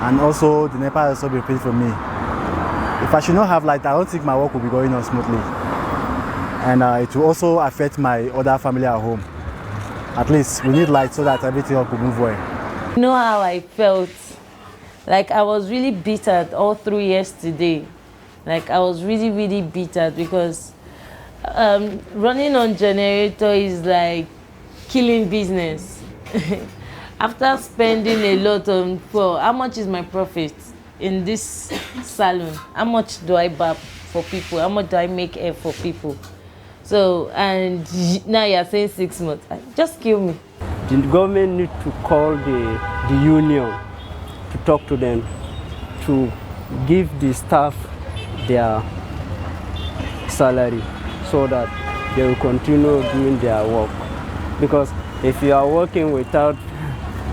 and also the NEPA also benefit from me. If I should not have light, I don't think my work will be going on smoothly. And it will also affect my other family at home. At least we need light so that everything will move well. You know how I felt? Like I was really bitter all through yesterday. Like I was really bitter because running on generator is like killing business. After spending a lot on fuel, how much is my profit in this salon? How much do I buy for people? How much do I make air for people? So, and now you're saying 6 months. Just kill me. The government need to call the union to talk to them, to give the staff their salary so that they will continue doing their work. Because if you are working without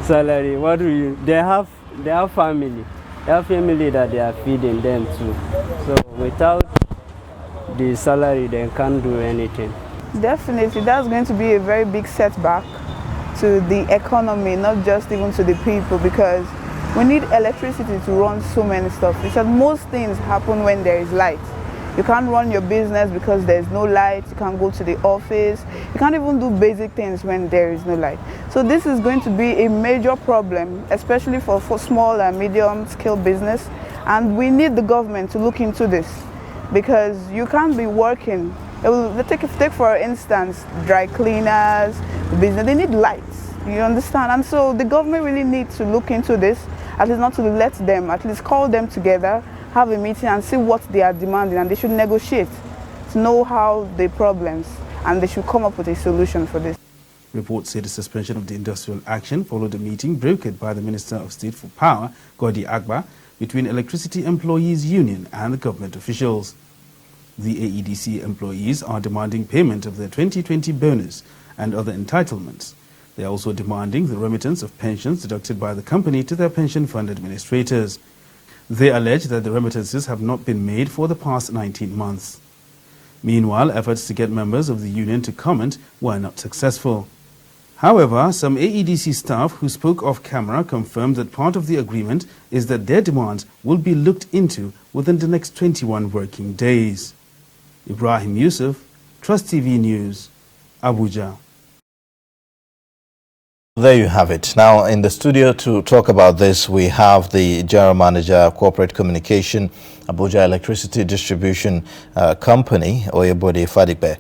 salary, what do you? They have family. They have family that they are feeding them too. So without the salary, they can't do anything. Definitely, that's going to be a very big setback to the economy, not just even to the people, because we need electricity to run so many stuff. Because most things happen when there is light. You can't run your business because there's no light. You can't go to the office. You can't even do basic things when there is no light. So this is going to be a major problem, especially for small and medium scale business. And we need the government to look into this, because you can't be working. Take for instance, dry cleaners, business, they need lights, you understand? And so the government really needs to look into this, at least not to let them, at least call them together, have a meeting and see what they are demanding, and they should negotiate to know how the problems, and they should come up with a solution for this. Reports say the suspension of the industrial action followed a meeting brokered by the Minister of State for Power, Godi Agba, between Electricity Employees Union and the government officials. The AEDC employees are demanding payment of their 2020 bonus and other entitlements. They are also demanding the remittance of pensions deducted by the company to their pension fund administrators. They allege that the remittances have not been made for the past 19 months. Meanwhile, efforts to get members of the union to comment were not successful. However, some AEDC staff who spoke off camera confirmed that part of the agreement is that their demands will be looked into within the next 21 working days. Ibrahim Yusuf, TrustTV News, Abuja. There you have it. Now, in the studio to talk about this, we have the General Manager of Corporate Communication, Abuja Electricity Distribution Company, Oyebode Fadigbe,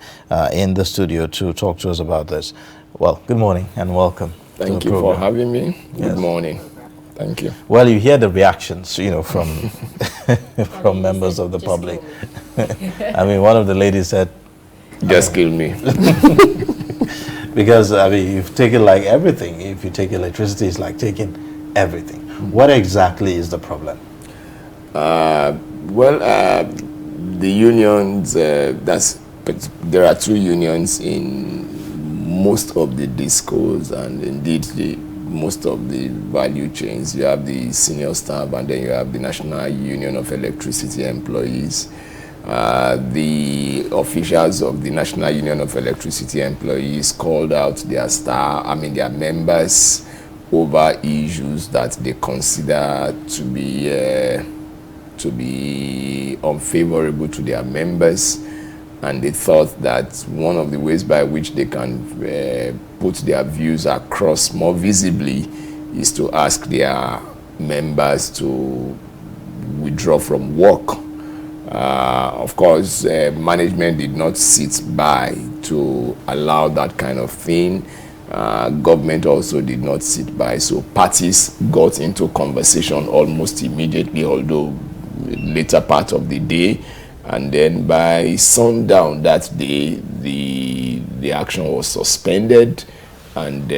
in the studio to talk to us about this. Well, good morning and welcome. Thank you for having me. Good morning. Thank you. Well, you hear the reactions, from from members of the public. I mean, one of the ladies said, "Just kill me." Because, I mean, you've taken like everything. If you take electricity, it's like taking everything. What exactly is the problem? The unions, there are two unions in most of the discos and indeed most of the value chains. You have the senior staff and then you have the National Union of Electricity Employees. The officials of the National Union of Electricity Employees called out their members over issues that they consider to be unfavorable to their members, and they thought that one of the ways by which they can put their views across more visibly is to ask their members to withdraw from work. Of course, management did not sit by to allow that kind of thing. Government also did not sit by, so parties got into conversation almost immediately, although later part of the day, And then by sundown that day, the action was suspended, and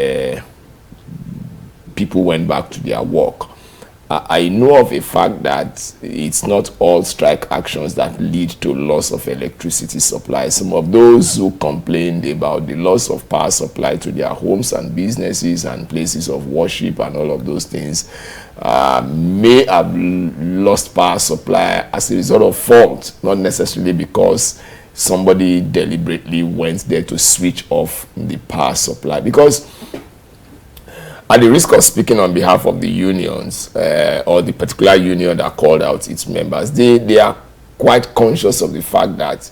people went back to their work. I know of a fact that it's not all strike actions that lead to loss of electricity supply. Some of those who complained about the loss of power supply to their homes and businesses and places of worship and all of those things may have lost power supply as a result of fault, not necessarily because somebody deliberately went there to switch off the power supply. Because at the risk of speaking on behalf of the unions, or the particular union that called out its members, they are quite conscious of the fact that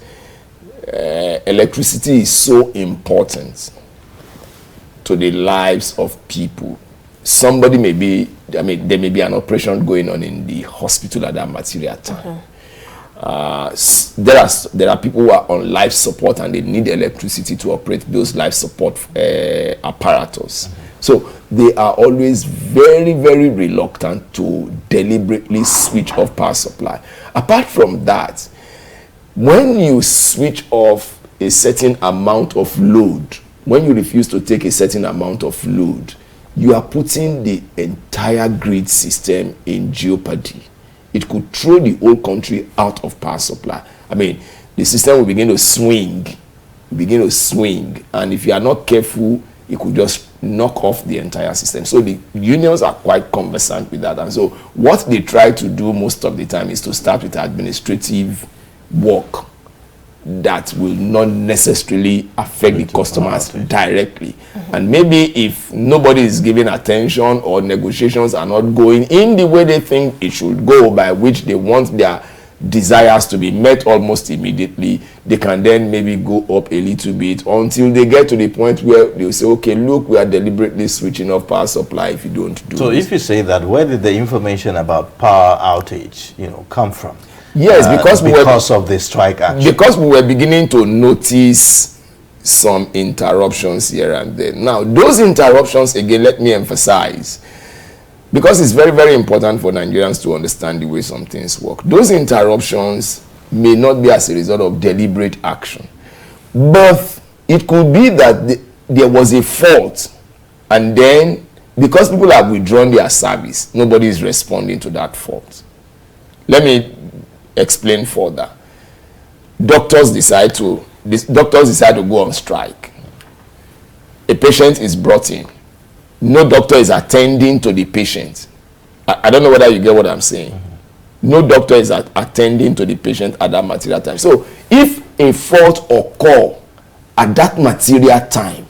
electricity is so important to the lives of people. Somebody may be, there may be an operation going on in the hospital at that material time. There are people who are on life support and they need electricity to operate those life support apparatus. So they are always very, very reluctant to deliberately switch off power supply. Apart from that, when you switch off a certain amount of load, when you refuse to take a certain amount of load, you are putting the entire grid system in jeopardy. It could throw the whole country out of power supply. I mean, the system will begin to swing, and if you are not careful, it could just knock off the entire system. So the unions are quite conversant with that. And so what they try to do most of the time is to start with administrative work that will not necessarily affect the customers directly. And maybe if nobody is giving attention or negotiations are not going in the way they think it should go, by which they want their desires to be met almost immediately, they can then maybe go up a little bit until they get to the point where they'll say, okay, look, we are deliberately switching off power supply if you don't do so this. If you say that, where did the information about power outage, come from? Yes, because of the strike action. Because we were beginning to notice some interruptions here and there. Now, those interruptions, again, let me emphasize, because it's very, very important for Nigerians to understand the way some things work. Those interruptions may not be as a result of deliberate action, but it could be that there was a fault, and then because people have withdrawn their service, nobody is responding to that fault. Let me explain further. Doctors decide to go on strike. A patient is brought in. No doctor is attending to the patient. I don't know whether you get what I'm saying. No doctor is attending to the patient at that material time. So if a fault occur at that material time,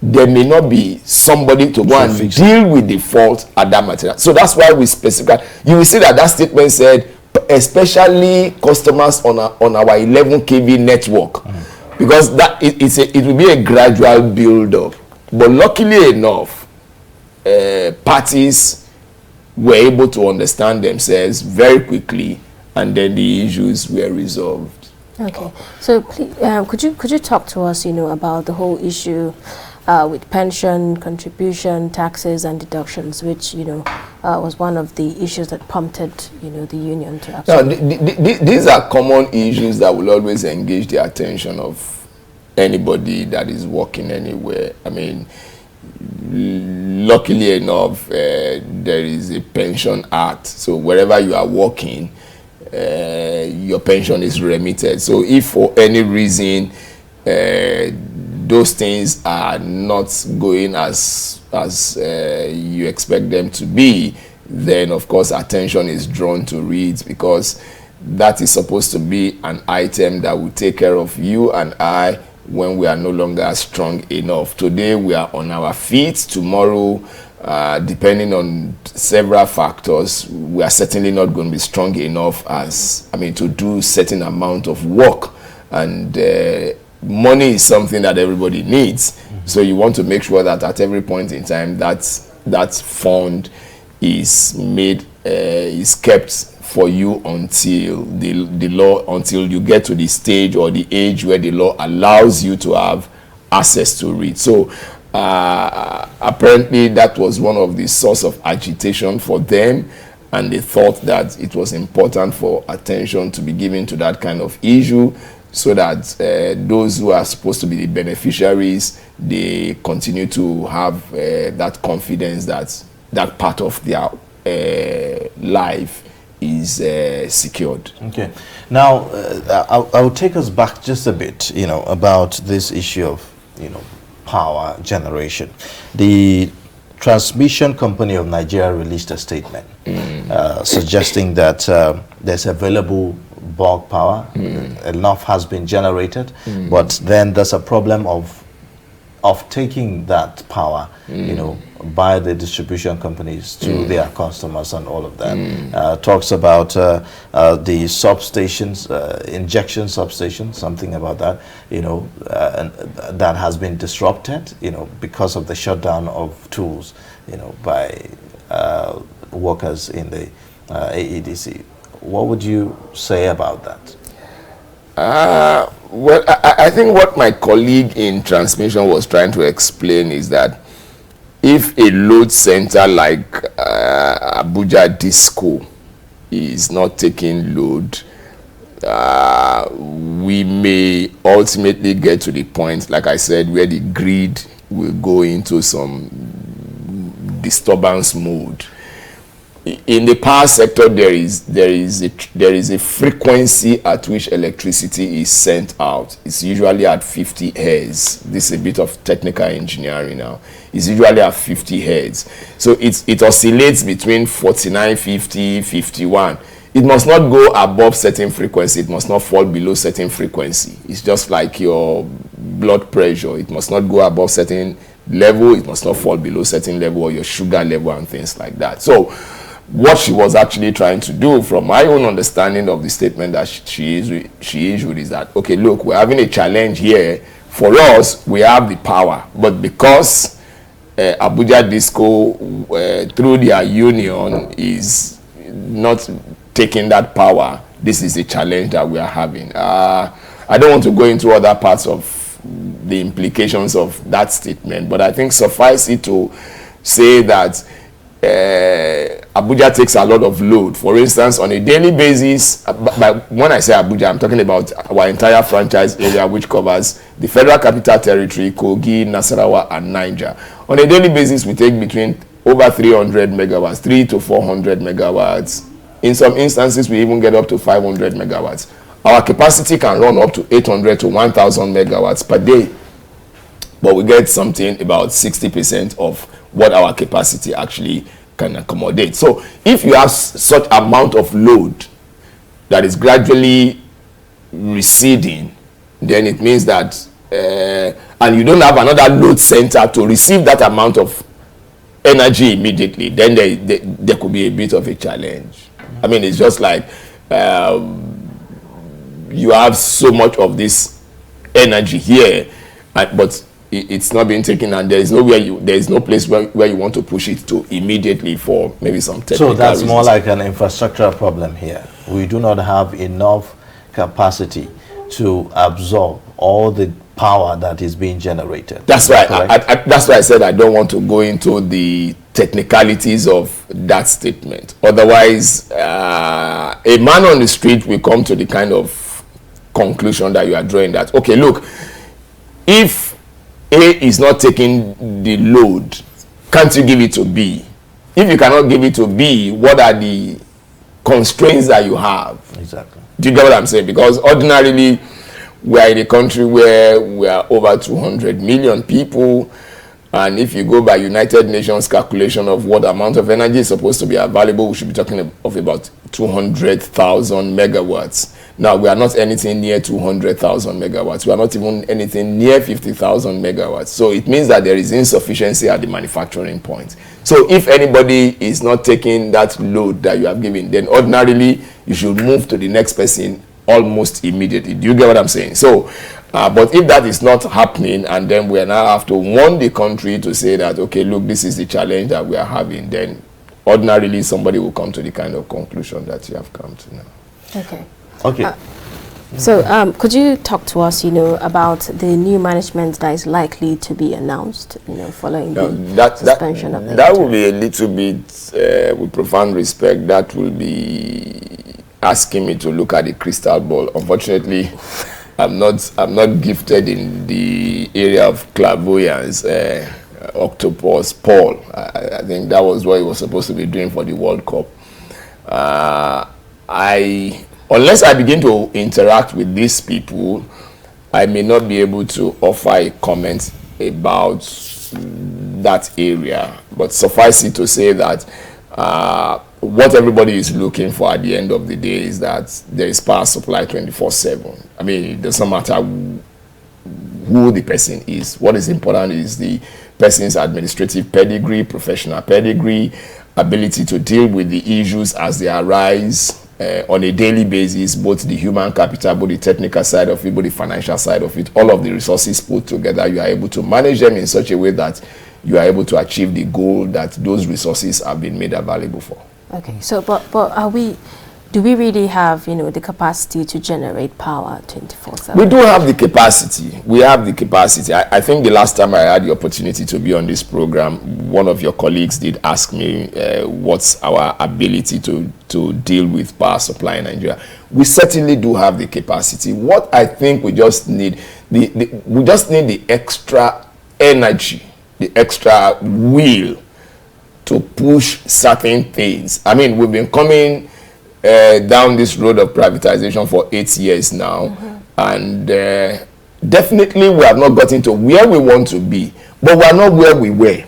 there may not be somebody to go and deal with the fault at that material. So that's why we specify. You will see that statement said, especially customers on our 11 kV network, because that it will be a gradual build-up. But luckily enough, parties were able to understand themselves very quickly, and then the issues were resolved. Okay, so please, could you talk to us, about the whole issue with pension, contribution, taxes, and deductions, which was one of the issues that prompted the union to actually. Now, these are common issues that will always engage the attention of anybody that is working anywhere. I mean, luckily enough, there is a pension act, so wherever you are working, your pension is remitted. So if for any reason those things are not going as you expect them to be, then of course attention is drawn to it, because that is supposed to be an item that will take care of you and I when we are no longer strong enough. Today we are on our feet. Tomorrow, depending on several factors, we are certainly not going to be strong enough to do certain amount of work. And money is something that everybody needs. So you want to make sure that at every point in time that fund is kept for you until until you get to the stage or the age where the law allows you to have access to it. So apparently that was one of the source of agitation for them, and they thought that it was important for attention to be given to that kind of issue, so that those who are supposed to be the beneficiaries, they continue to have that confidence that that part of their life is secured. Okay. Now, I will take us back just a bit, about this issue of, power generation. The Transmission Company of Nigeria released a statement suggesting that there's available bulk power, enough has been generated, but then there's a problem of taking that power, by the distribution companies to their customers and all of that. Talks about the substations, injection substations, something about that, and that has been disrupted, because of the shutdown of tools, by workers in the AEDC. What would you say about that? Well, I think what my colleague in transmission was trying to explain is that if a load center like Abuja Disco is not taking load, we may ultimately get to the point, like I said, where the grid will go into some disturbance mode. In the power sector, there is a frequency at which electricity is sent out. It's usually at 50 hertz. This is a bit of technical engineering now. It's usually at 50 hertz. So it oscillates between 49, 50, 51. It must not go above certain frequency. It must not fall below certain frequency. It's just like your blood pressure. It must not go above certain level. It must not fall below certain level, or your sugar level and things like that. So what she was actually trying to do, from my own understanding of the statement that she issued, is that, okay, look, we're having a challenge here. For us, we have the power, but because Abuja Disco, through their union, is not taking that power, this is a challenge that we are having. I don't want to go into other parts of the implications of that statement, but I think suffice it to say that Abuja takes a lot of load. For instance, on a daily basis, but when I say Abuja, I'm talking about our entire franchise area, which covers the Federal Capital Territory, Kogi, Nasarawa, and Niger. On a daily basis, we take between over 300 megawatts, 300 to 400 megawatts. In some instances, we even get up to 500 megawatts. Our capacity can run up to 800 to 1,000 megawatts per day, but we get something about 60% of what our capacity actually can accommodate. So if you have such amount of load that is gradually receding, then it means that and you don't have another load center to receive that amount of energy immediately, then there could be a bit of a challenge. I mean, it's just like you have so much of this energy here, but it's not being taken, and there is no place where you want to push it to immediately for maybe some technical So that's reasons. more like an infrastructural problem here. We do not have enough capacity to absorb all the power that is being generated. That's right. That's why I said I don't want to go into the technicalities of that statement. Otherwise, a man on the street will come to the kind of conclusion that you are drawing, that, okay, look, if A is not taking the load, can't you give it to B? If you cannot give it to B, what are the constraints that you have? Exactly. Do you get what I'm saying? Because ordinarily, we are in a country where we are over 200 million people, and if you go by United Nations calculation of what amount of energy is supposed to be available, we should be talking of about 200,000 megawatts. Now, we are not anything near 200,000 megawatts. We are not even anything near 50,000 megawatts. So it means that there is insufficiency at the manufacturing point. So if anybody is not taking that load that you have given, then ordinarily you should move to the next person almost immediately. Do you get what I'm saying? So, but if that is not happening, and then we now have to warn the country to say that, okay, look, this is the challenge that we are having, then ordinarily somebody will come to the kind of conclusion that you have come to now. Okay. Okay. So could you talk to us, about the new management that is likely to be announced, following the suspension of the that will be a little bit, with profound respect, that will be asking me to look at the crystal ball. Unfortunately, I'm not gifted in the area of clairvoyance, octopus, Paul. I think that was what he was supposed to be doing for the World Cup. Unless I begin to interact with these people, I may not be able to offer a comment about that area. But suffice it to say that what everybody is looking for at the end of the day is that there is power supply 24/7. I mean, it doesn't matter who the person is. What is important is the person's administrative pedigree, professional pedigree, ability to deal with the issues as they arise on a daily basis, both the human capital, both the technical side of it, both the financial side of it, all of the resources put together. You are able to manage them in such a way that you are able to achieve the goal that those resources have been made available for. Okay, so but do we really have, the capacity to generate power 24/7? We do have the capacity. We have the capacity. I think the last time I had the opportunity to be on this program, one of your colleagues did ask me what's our ability to deal with power supply in Nigeria. We certainly do have the capacity. What I think we just need, we just need the extra energy, the extra will to push certain things. I mean, we've been coming down this road of privatization for 8 years now, and definitely we have not gotten to where we want to be, but we are not where we were.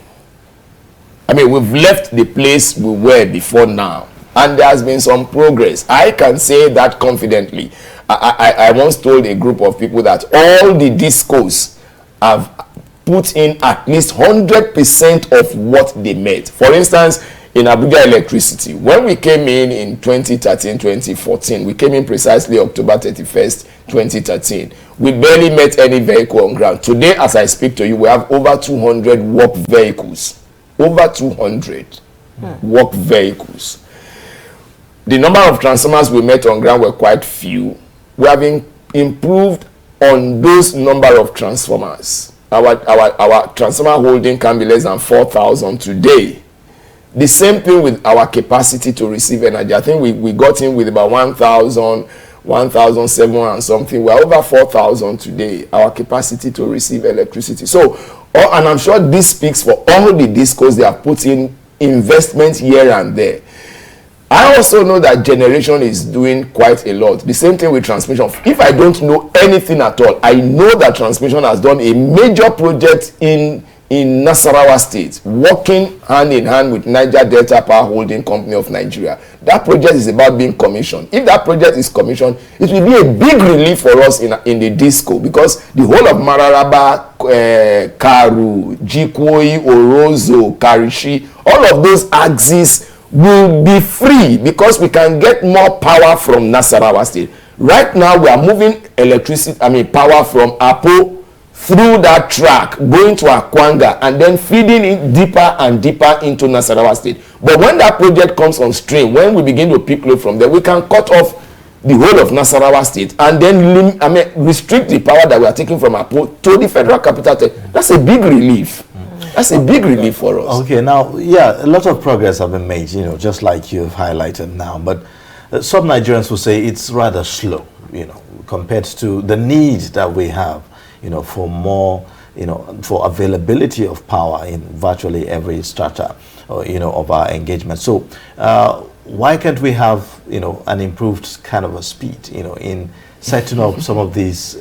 I mean, we've left the place we were before now, and there has been some progress. I can say that confidently. I once told a group of people that all the discos have put in at least 100% of what they made. For instance, in Abuja Electricity, when we came in 2013, 2014, we came in precisely October 31st, 2013. We barely met any vehicle on ground. Today, as I speak to you, we have over 200 work vehicles. Over 200 work vehicles. The number of transformers we met on ground were quite few. We have improved on those number of transformers. Our transformer holding can be less than 4,000 today. The same thing with our capacity to receive energy. I think we got in with about 1,700 and something. We're over 4,000 today, our capacity to receive electricity. So, and I'm sure this speaks for all the discos. They have put in investments here and there. I also know that generation is doing quite a lot. The same thing with transmission. If I don't know anything at all, I know that transmission has done a major project in Nasarawa State, working hand in hand with Niger Delta Power Holding Company of Nigeria. That project is about being commissioned. If that project is commissioned, it will be a big relief for us in the disco, because the whole of Mararaba, Karu, Jikoi, Orozo, Karishi, all of those axes will be free because we can get more power from Nasarawa State. Right now, we are moving power from Apo through that track, going to Akwanga, and then feeding it deeper and deeper into Nasarawa State. But when that project comes on stream, when we begin to pick load from there, we can cut off the whole of Nasarawa State and then restrict the power that we are taking from Apo to the federal capital. That's a big relief. That's a big relief for us. Okay, now, yeah, a lot of progress have been made, just like you've highlighted now. But some Nigerians will say it's rather slow, compared to the need that we have, for more, for availability of power in virtually every strata, of our engagement. So why can't we have, an improved kind of a speed, in setting up some of these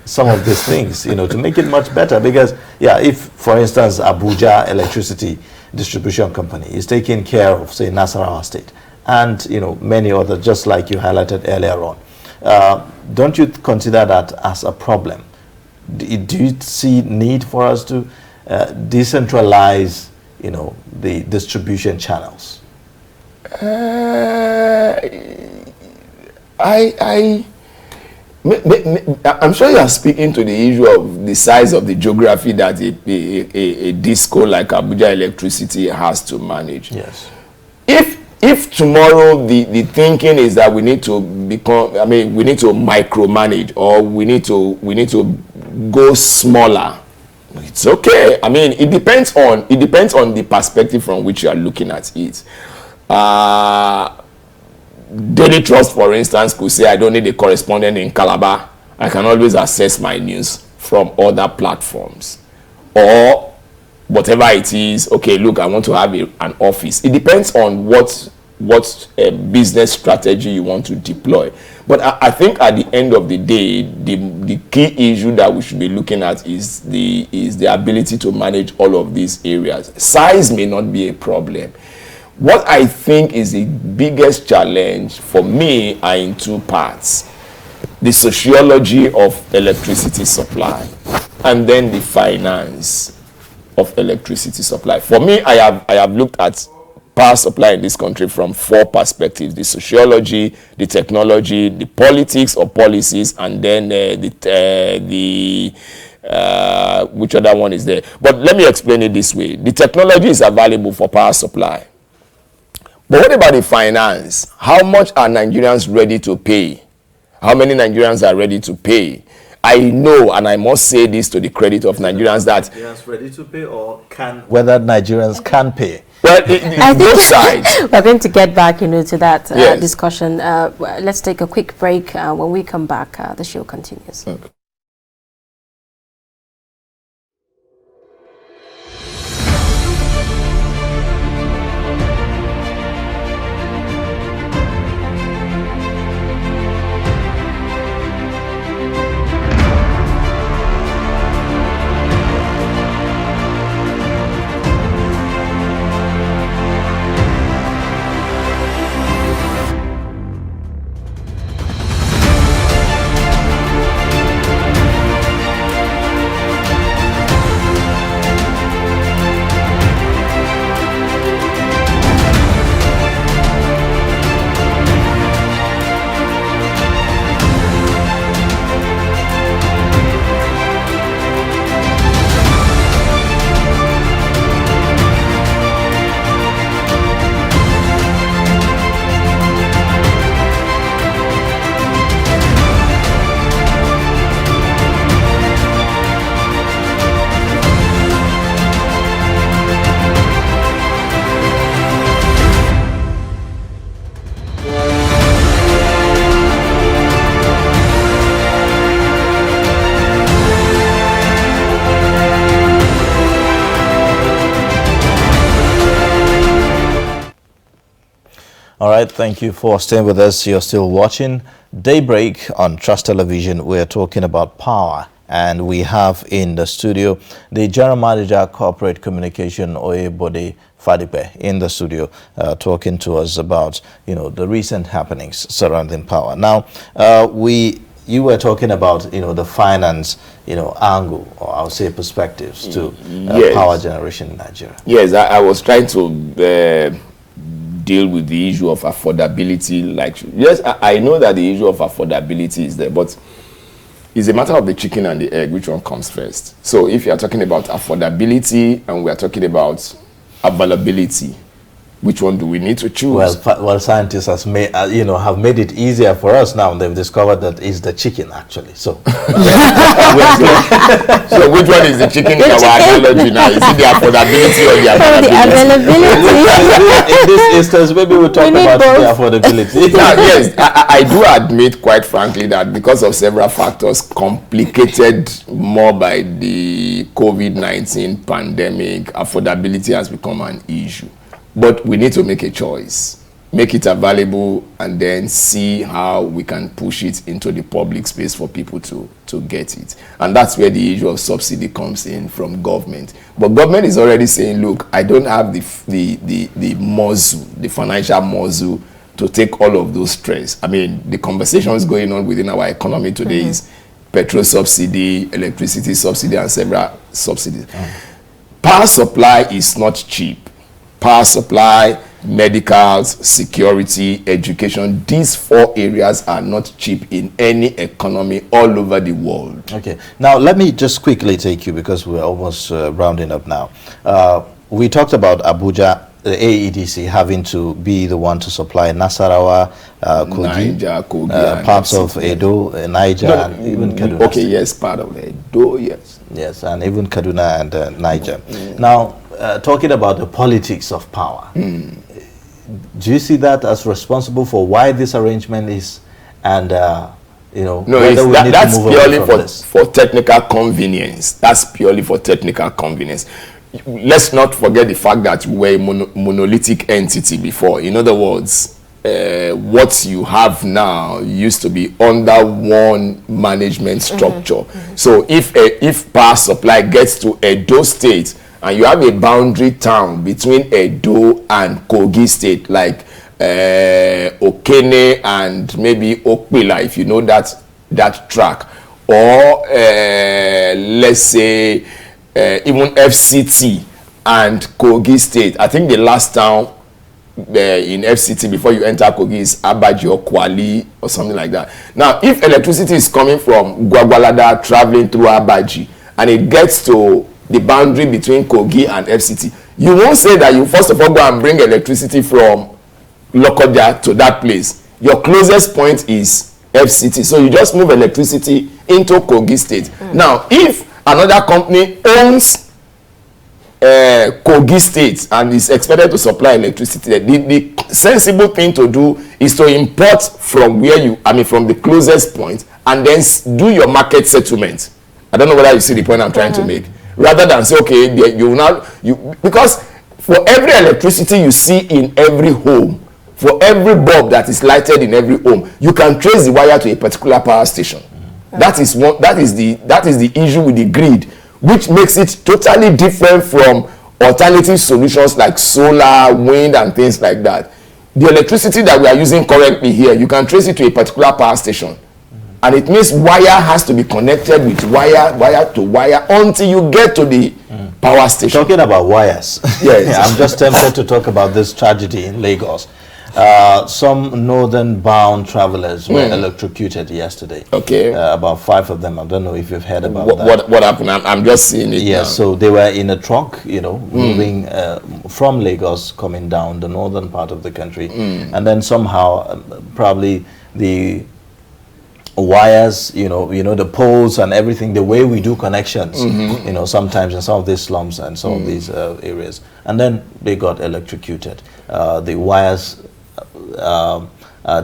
things, to make it much better? Because, yeah, if, for instance, Abuja Electricity Distribution Company is taking care of, say, Nasarawa State and, many others, just like you highlighted earlier on, don't you consider that as a problem? Do you see need for us to decentralize, the distribution channels? I'm sure you are speaking to the issue of the size of the geography that a disco like Abuja Electricity has to manage. Yes. If if tomorrow the thinking is that we need to become, I mean, we need to micromanage, or we need to go smaller, it's okay. I mean, it depends on the perspective from which you are looking at it. Daily Trust, for instance, could say I don't need a correspondent in Calabar. I can always access my news from other platforms, or whatever it is. Okay, look, I want to have an office. It depends on what business strategy you want to deploy. But I think at the end of the day, the key issue that we should be looking at is the ability to manage all of these areas. Size may not be a problem. What I think is the biggest challenge for me are in two parts: the sociology of electricity supply, and then the finance of electricity supply. For me, I have looked at power supply in this country from four perspectives: the sociology, the technology, the politics or policies, and then which other one is there? But let me explain it this way. The technology is available for power supply. But what about the finance? How much are Nigerians ready to pay? How many Nigerians are ready to pay? I know, and I must say this to the credit of Nigerians, that Nigerians ready to pay, or whether Nigerians can pay. Well, both sides. We're going to get back, to that discussion. Let's take a quick break. When we come back, the show continues. Okay. All right, thank you for staying with us. You're still watching Daybreak on Trust Television. We're talking about power, and we have in the studio the General Manager, Corporate Communication, Oyebode Fadipe, in the studio, talking to us about, the recent happenings surrounding power. Now, you were talking about, the finance, angle, or I'll say perspectives to power generation in Nigeria. Yes, I was trying to deal with the issue of affordability. Yes, I know that the issue of affordability is there, but it's a matter of the chicken and the egg. Which one comes first? So if you are talking about affordability and we are talking about availability, which one do we need to choose? Well, scientists have made it easier for us now. They've discovered that it's the chicken, actually. So, so which one is the chicken in our analogy now? Is it the affordability or the availability? In this instance, maybe we'll talk about the affordability. Yes, I do admit, quite frankly, that because of several factors complicated more by the COVID-19 pandemic, affordability has become an issue. But we need to make a choice, make it available, and then see how we can push it into the public space for people to get it. And that's where the issue of subsidy comes in from government. But government is already saying, look, I don't have the muscle, the financial muscle to take all of those stress. I mean, the conversations going on within our economy today is petrol subsidy, electricity subsidy, and several subsidies. Power supply is not cheap. Power supply, medicals, security, education, these four areas are not cheap in any economy all over the world. Okay. Now, let me just quickly take you, because we're almost rounding up now. We talked about Abuja the AEDC having to be the one to supply Nasarawa, Kogi, Niger, Kogi, parts of Edo, Niger, and even Kaduna. Okay, yes, part of Edo, yes. Yes, and even Kaduna and Niger. Now, talking about the politics of power, do you see that as responsible for why this arrangement is, and you know, no, that's purely for technical convenience. That's purely for technical convenience. Let's not forget the fact that we were a monolithic entity before. In other words, what you have now used to be under one management structure. So if power supply gets to Edo State and you have a boundary town between Edo and Kogi State, like Okene and maybe Okpila, if you know that track, or let's say even FCT and Kogi State. I think the last town in FCT before you enter Kogi is Abaji or Kwali or something like that. Now, if electricity is coming from Gwagwalada traveling through Abaji and it gets to the boundary between Kogi and FCT, you won't say that you first of all go and bring electricity from Lokoja to that place. Your closest point is FCT. So you just move electricity into Kogi State. Now, if another company owns Kogi State and is expected to supply electricity, the sensible thing to do is to import from from the closest point and then do your market settlement. I don't know whether you see the point I'm trying to make. Rather than say, okay, because for every electricity you see in every home, for every bulb that is lighted in every home, you can trace the wire to a particular power station. That is the issue with the grid, which makes it totally different from alternative solutions like solar, wind, and things like that. The electricity that we are using currently here, you can trace it to a particular power station, and it means wire has to be connected with wire to wire until you get to the power station. Talking about wires, yes. I'm just tempted to talk about this tragedy in Lagos. Some northern bound travelers were electrocuted yesterday. Okay. About 5 of them. I don't know if you've heard about that. What happened? I'm just seeing it. Yes, now. So they were in a truck, moving from Lagos, coming down the northern part of the country. And then somehow, probably the wires, the poles and everything, the way we do connections, sometimes in some of these slums and some of these areas. And then they got electrocuted. The wires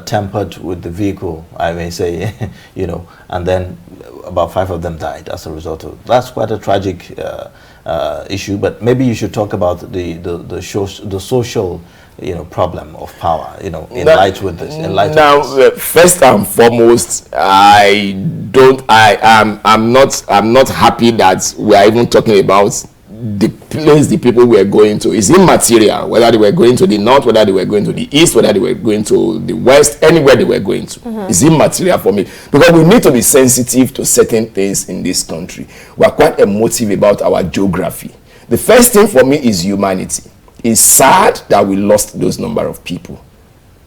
tempered with the vehicle, I may say, and then about 5 of them died as a result of it. That's quite a tragic issue, but maybe you should talk about the social problem of power, in light with this. Now, first and foremost, I'm not happy that we are even talking about the place the people were going to. Is immaterial whether they were going to the north, whether they were going to the east, whether they were going to the west, anywhere they were going to. It's immaterial for me, because we need to be sensitive to certain things in this country. We are quite emotive about our geography. The first thing for me is humanity. It's sad that we lost those number of people.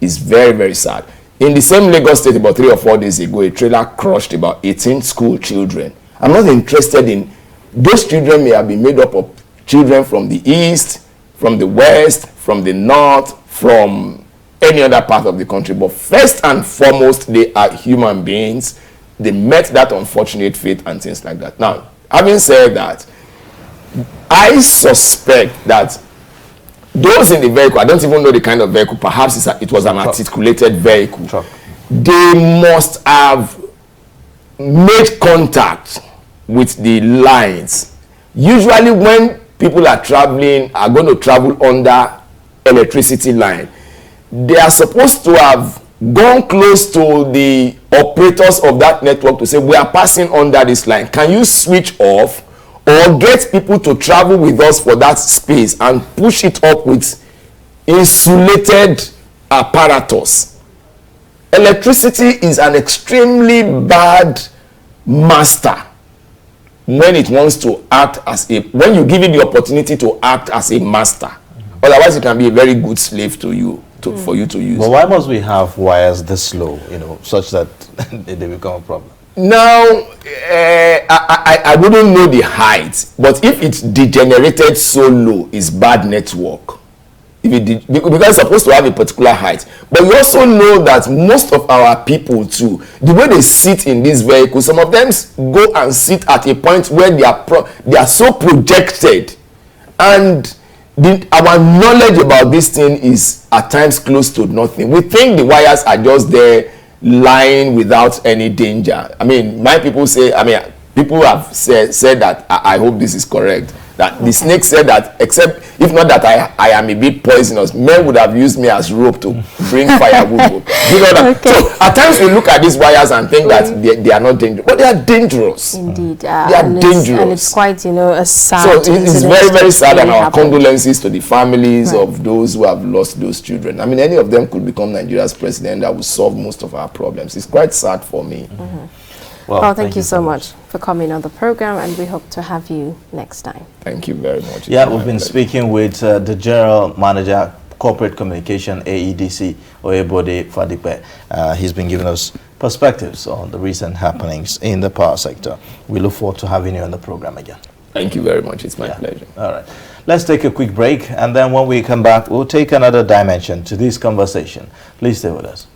It's very, very sad. In the same Lagos State, about 3 or 4 days ago, a trailer crushed about 18 school children. I'm not interested in those children. May have been made up of children from the east, from the west, from the north, from any other part of the country. But first and foremost, they are human beings. They met that unfortunate fate and things like that. Now, having said that, I suspect that those in the vehicle, I don't even know the kind of vehicle, perhaps it was an articulated vehicle. They must have made contact with the lines. Usually when people are going to travel under electricity line, they are supposed to have gone close to the operators of that network to say, we are passing under this line. Can you switch off? Or get people to travel with us for that space and push it up with insulated apparatus. Electricity is an extremely bad master when it wants to act as when you give it the opportunity to act as a master. Otherwise, it can be a very good slave to you, for you to use. But why must we have wires this low, such that they become a problem? Now, I wouldn't know the height, but if it's degenerated so low, it's bad network. if it did, because it's supposed to have a particular height. But you also know that most of our people too, the way they sit in these vehicles, some of them go and sit at a point where they are so projected, and our knowledge about this thing is at times close to nothing. We think the wires are just there lying without any danger. I mean, my people say, I mean, people have said that, I hope this is correct, that the snake said that, except if not that I am a bit poisonous, men would have used me as rope to bring firewood. You know that? Okay. So at times we look at these wires and think that they are not dangerous, but they are dangerous. Indeed, they are dangerous, and it's quite, you know, a sad. So it's very, very sad, and our condolences to the families of those who have lost those children. I mean, any of them could become Nigeria's president. That would solve most of our problems. It's quite sad for me. Well, thank you so much for coming on the program, and we hope to have you next time. Thank you very much. Yeah, we've been speaking with the General Manager, Corporate Communication, AEDC, Oyebode Fadipe. He's been giving us perspectives on the recent happenings in the power sector. We look forward to having you on the program again. Thank you very much. It's my pleasure. All right. Let's take a quick break, and then when we come back, we'll take another dimension to this conversation. Please stay with us.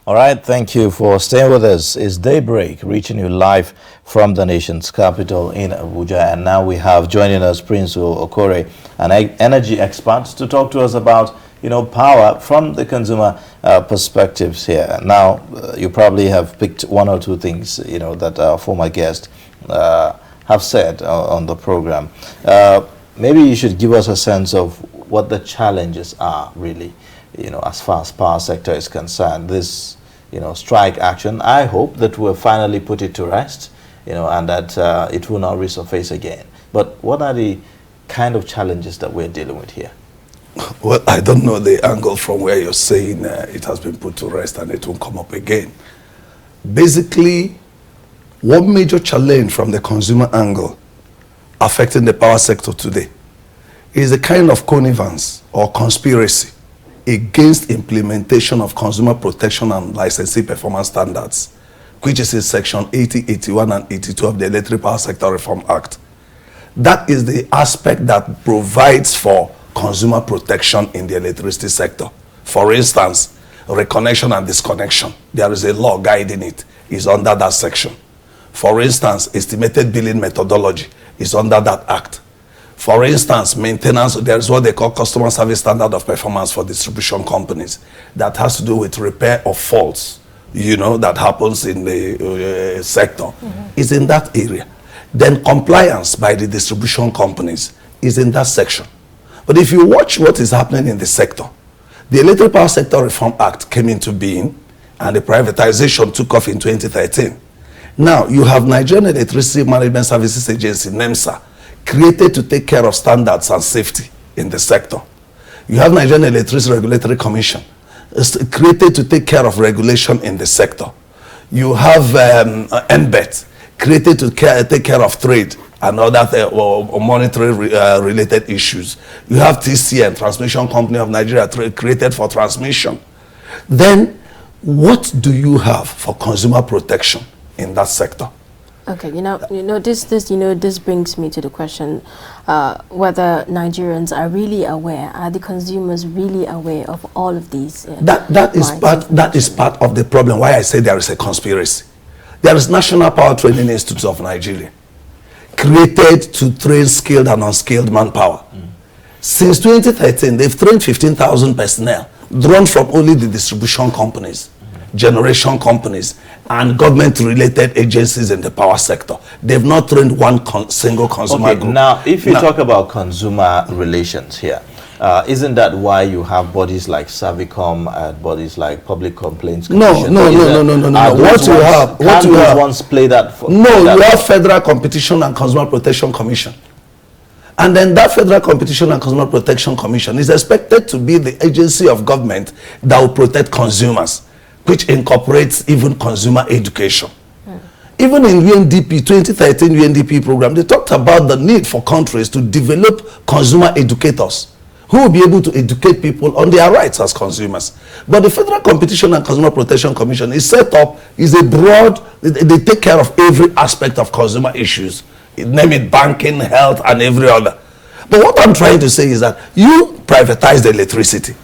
All right, thank you for staying with us. It's Daybreak, reaching you live from the nation's capital in Abuja. And now we have joining us Prince Okore, an energy expert, to talk to us about, you know, power from the consumer perspectives here. Now, you probably have picked one or two things, you know, that our former guests have said on the program. Maybe you should give us a sense of what the challenges are, really, you know, as far as power sector is concerned. This, you know, strike action, I hope that we'll finally put it to rest, you know, and that it will not resurface again. But what are the kind of challenges that we're dealing with here? Well, I don't know the angle from where you're saying it has been put to rest and it won't come up again. Basically, one major challenge from the consumer angle affecting the power sector today is a kind of connivance or conspiracy against implementation of consumer protection and licensing performance standards, which is in section 80, 81, and 82 of the Electric Power Sector Reform Act. That is the aspect that provides for consumer protection in the electricity sector. For instance, reconnection and disconnection, there is a law guiding it, is under that section. For instance, estimated billing methodology is under that act. For instance, maintenance, there is what they call customer service standard of performance for distribution companies that has to do with repair of faults, you know, that happens in the sector, is in that area. Then compliance by the distribution companies is in that section. But if you watch what is happening in the sector, the Electric Power Sector Reform Act came into being and the privatization took off in 2013. Now, you have Nigerian Electricity Management Services Agency, NEMSA, created to take care of standards and safety in the sector. You have Nigerian Electricity Regulatory Commission, created to take care of regulation in the sector. You have NBET, created to take care of trade and other monetary related issues. You have TCN, Transmission Company of Nigeria, created for transmission. Then, what do you have for consumer protection in that sector? Okay, this brings me to the question whether Nigerians are really aware, are the consumers really aware of all of these? That is part of the problem. Why I say there is a conspiracy. There is National Power Training Institute of Nigeria, created to train skilled and unskilled manpower. Since 2013, they've trained 15,000 personnel, drawn from only the distribution companies, generation companies, and government-related agencies in the power sector. They've not trained one single consumer group. Now, if you talk about consumer relations here, isn't that why you have bodies like Savicom and bodies like Public Complaints Commission? No. What you have? Ones play that for? No, you have Federal Competition and Consumer Protection Commission. And then that Federal Competition and Consumer Protection Commission is expected to be the agency of government that will protect consumers, which incorporates even consumer education. Even in UNDP, 2013 UNDP program, they talked about the need for countries to develop consumer educators who will be able to educate people on their rights as consumers. But the Federal Competition and Consumer Protection Commission is set up, is a broad, they take care of every aspect of consumer issues. Name it banking, health, and every other. But what I'm trying to say is that you privatize the electricity.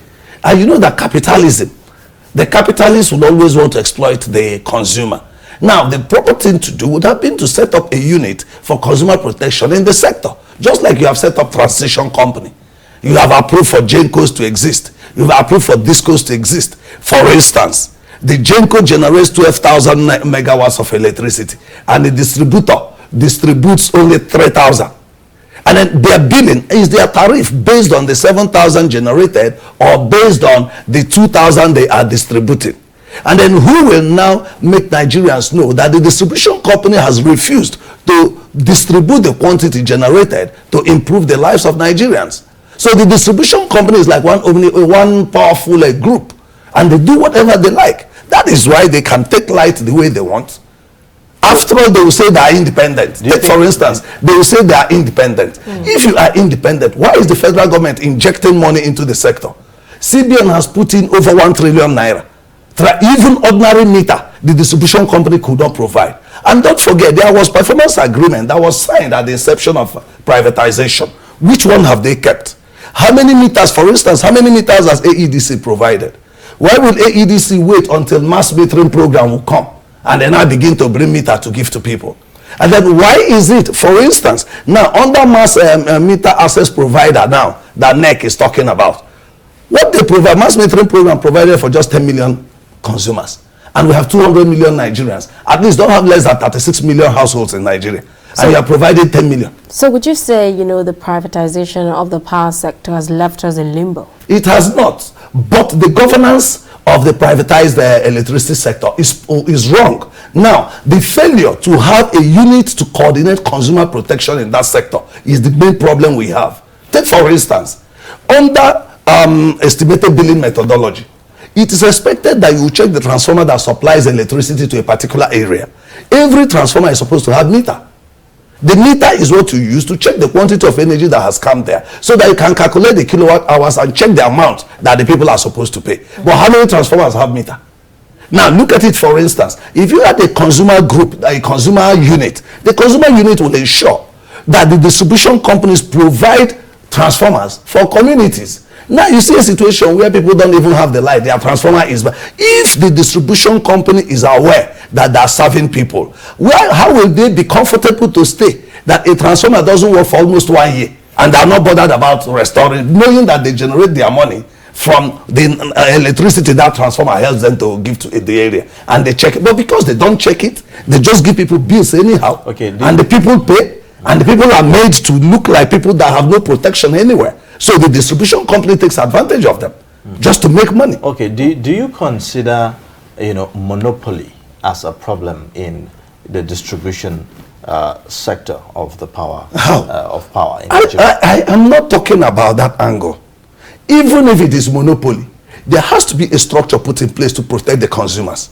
And you know that capitalism, the capitalists will always want to exploit the consumer. Now, the proper thing to do would have been to set up a unit for consumer protection in the sector, just like you have set up transition company. You have approved for GENCOs to exist. You have approved for DISCOs to exist. For instance, the GENCO generates 12,000 megawatts of electricity, and the distributor distributes only 3,000. And then their billing is their tariff based on the 7,000 generated or based on the 2,000 they are distributing. And then who will now make Nigerians know that the distribution company has refused to distribute the quantity generated to improve the lives of Nigerians? So the distribution company is like one powerful group, and they do whatever they like. That is why they can take light the way they want. After all, they will say they are independent. Take, for instance, they will say they are independent. If you are independent, why is the federal government injecting money into the sector? CBN has put in over 1 trillion naira. Even ordinary meter, the distribution company could not provide. And don't forget, there was performance agreement that was signed at the inception of privatization. Which one have they kept? How many meters, for instance, how many meters has AEDC provided? Why would AEDC wait until mass metering program will come and then I begin to bring meter to give to people? And then why is it, for instance, now under mass meter access provider now that NEC is talking about, what they provide, mass metering program provided for just 10 million consumers, and we have 200 million Nigerians. At least don't have less than 36 million households in Nigeria, so, and you are providing 10 million. So would you say, the privatization of the power sector has left us in limbo? It has not, but the governance of the privatized electricity sector is wrong. Now, the failure to have a unit to coordinate consumer protection in that sector is the main problem we have. Take, for instance, under estimated billing methodology, it is expected that you check the transformer that supplies electricity to a particular area. Every transformer is supposed to have meter. The meter is what you use to check the quantity of energy that has come there, so that you can calculate the kilowatt hours and check the amount that the people are supposed to pay. But how many transformers have meter? Now look at it, for instance. If you had a consumer group, a consumer unit, the consumer unit will ensure that the distribution companies provide transformers for communities. Now you see a situation where people don't even have the light, their transformer is bad. If the distribution company is aware that they are serving people, how will they be comfortable to stay that a transformer doesn't work for almost 1 year and they are not bothered about restoring, knowing that they generate their money from the electricity that transformer helps them to give to the area, and they check it? But because they don't check it, they just give people bills anyhow, and the people pay, and the people are made to look like people that have no protection anywhere. So the distribution company takes advantage of them just to make money. Okay, do you consider, monopoly as a problem in the distribution sector of the power, of power in Nigeria? I am not talking about that angle. Even if it is monopoly, there has to be a structure put in place to protect the consumers.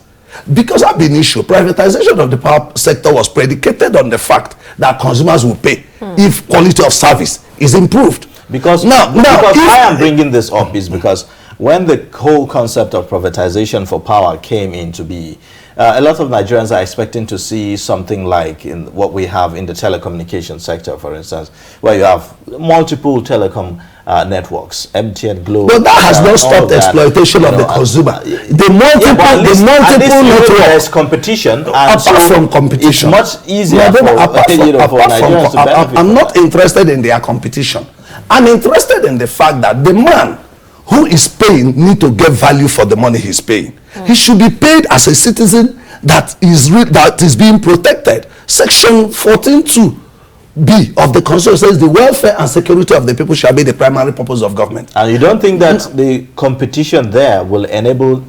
Because I've been issue, privatization of the power sector was predicated on the fact that consumers will pay if quality of service is improved. Because I am bringing this up is because when the whole concept of privatization for power came into being, a lot of Nigerians are expecting to see something like in what we have in the telecommunication sector, for instance, where you have multiple telecom networks, MTN, Globe. But that has not stopped exploitation of the consumer. The multiple networks. There's competition. Apart from competition, it's much easier for Nigerians to benefit. I'm not interested in their competition. I'm interested in the fact that the man who is paying need to get value for the money he's paying. He should be paid as a citizen that is being protected. Section 14(2)(b) of the Constitution says the welfare and security of the people shall be the primary purpose of government. And you don't think that the competition there will enable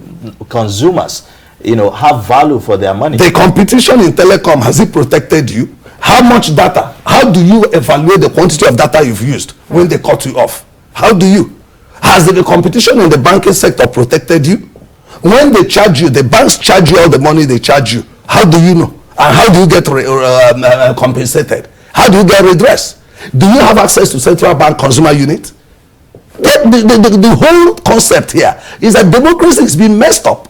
consumers, have value for their money? The competition in telecom, has it protected you? How much data? How do you evaluate the quantity of data you've used when they cut you off? How do you? Has the competition in the banking sector protected you? When they charge you, the banks charge you all the money they charge you. How do you know? And how do you get compensated? How do you get redress? Do you have access to central bank consumer unit? The whole concept here is that democracy is being messed up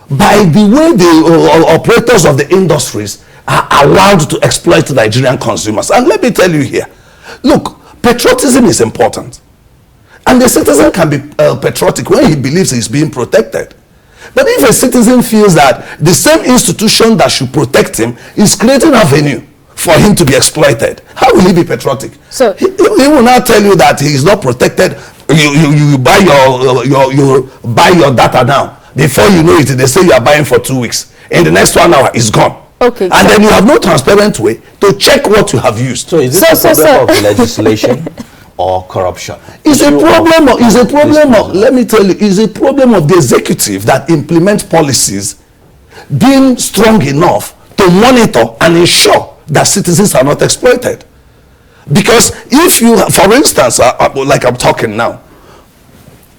by the way the operators of the industries are allowed to exploit Nigerian consumers. And let me tell you here, look, patriotism is important. And the citizen can be patriotic when he believes he's being protected. But if a citizen feels that the same institution that should protect him is creating avenue for him to be exploited, how will he be patriotic? So he will now tell you that he is not protected. You buy your data now. Before you know it, they say you are buying for 2 weeks. In the next 1 hour, it's gone. Okay. And then you have no transparent way to check what you have used. So is this a problem of legislation or corruption? It's a problem of, let me tell you, it's a problem of the executive that implements policies being strong enough to monitor and ensure that citizens are not exploited. Because if you, for instance, like I'm talking now,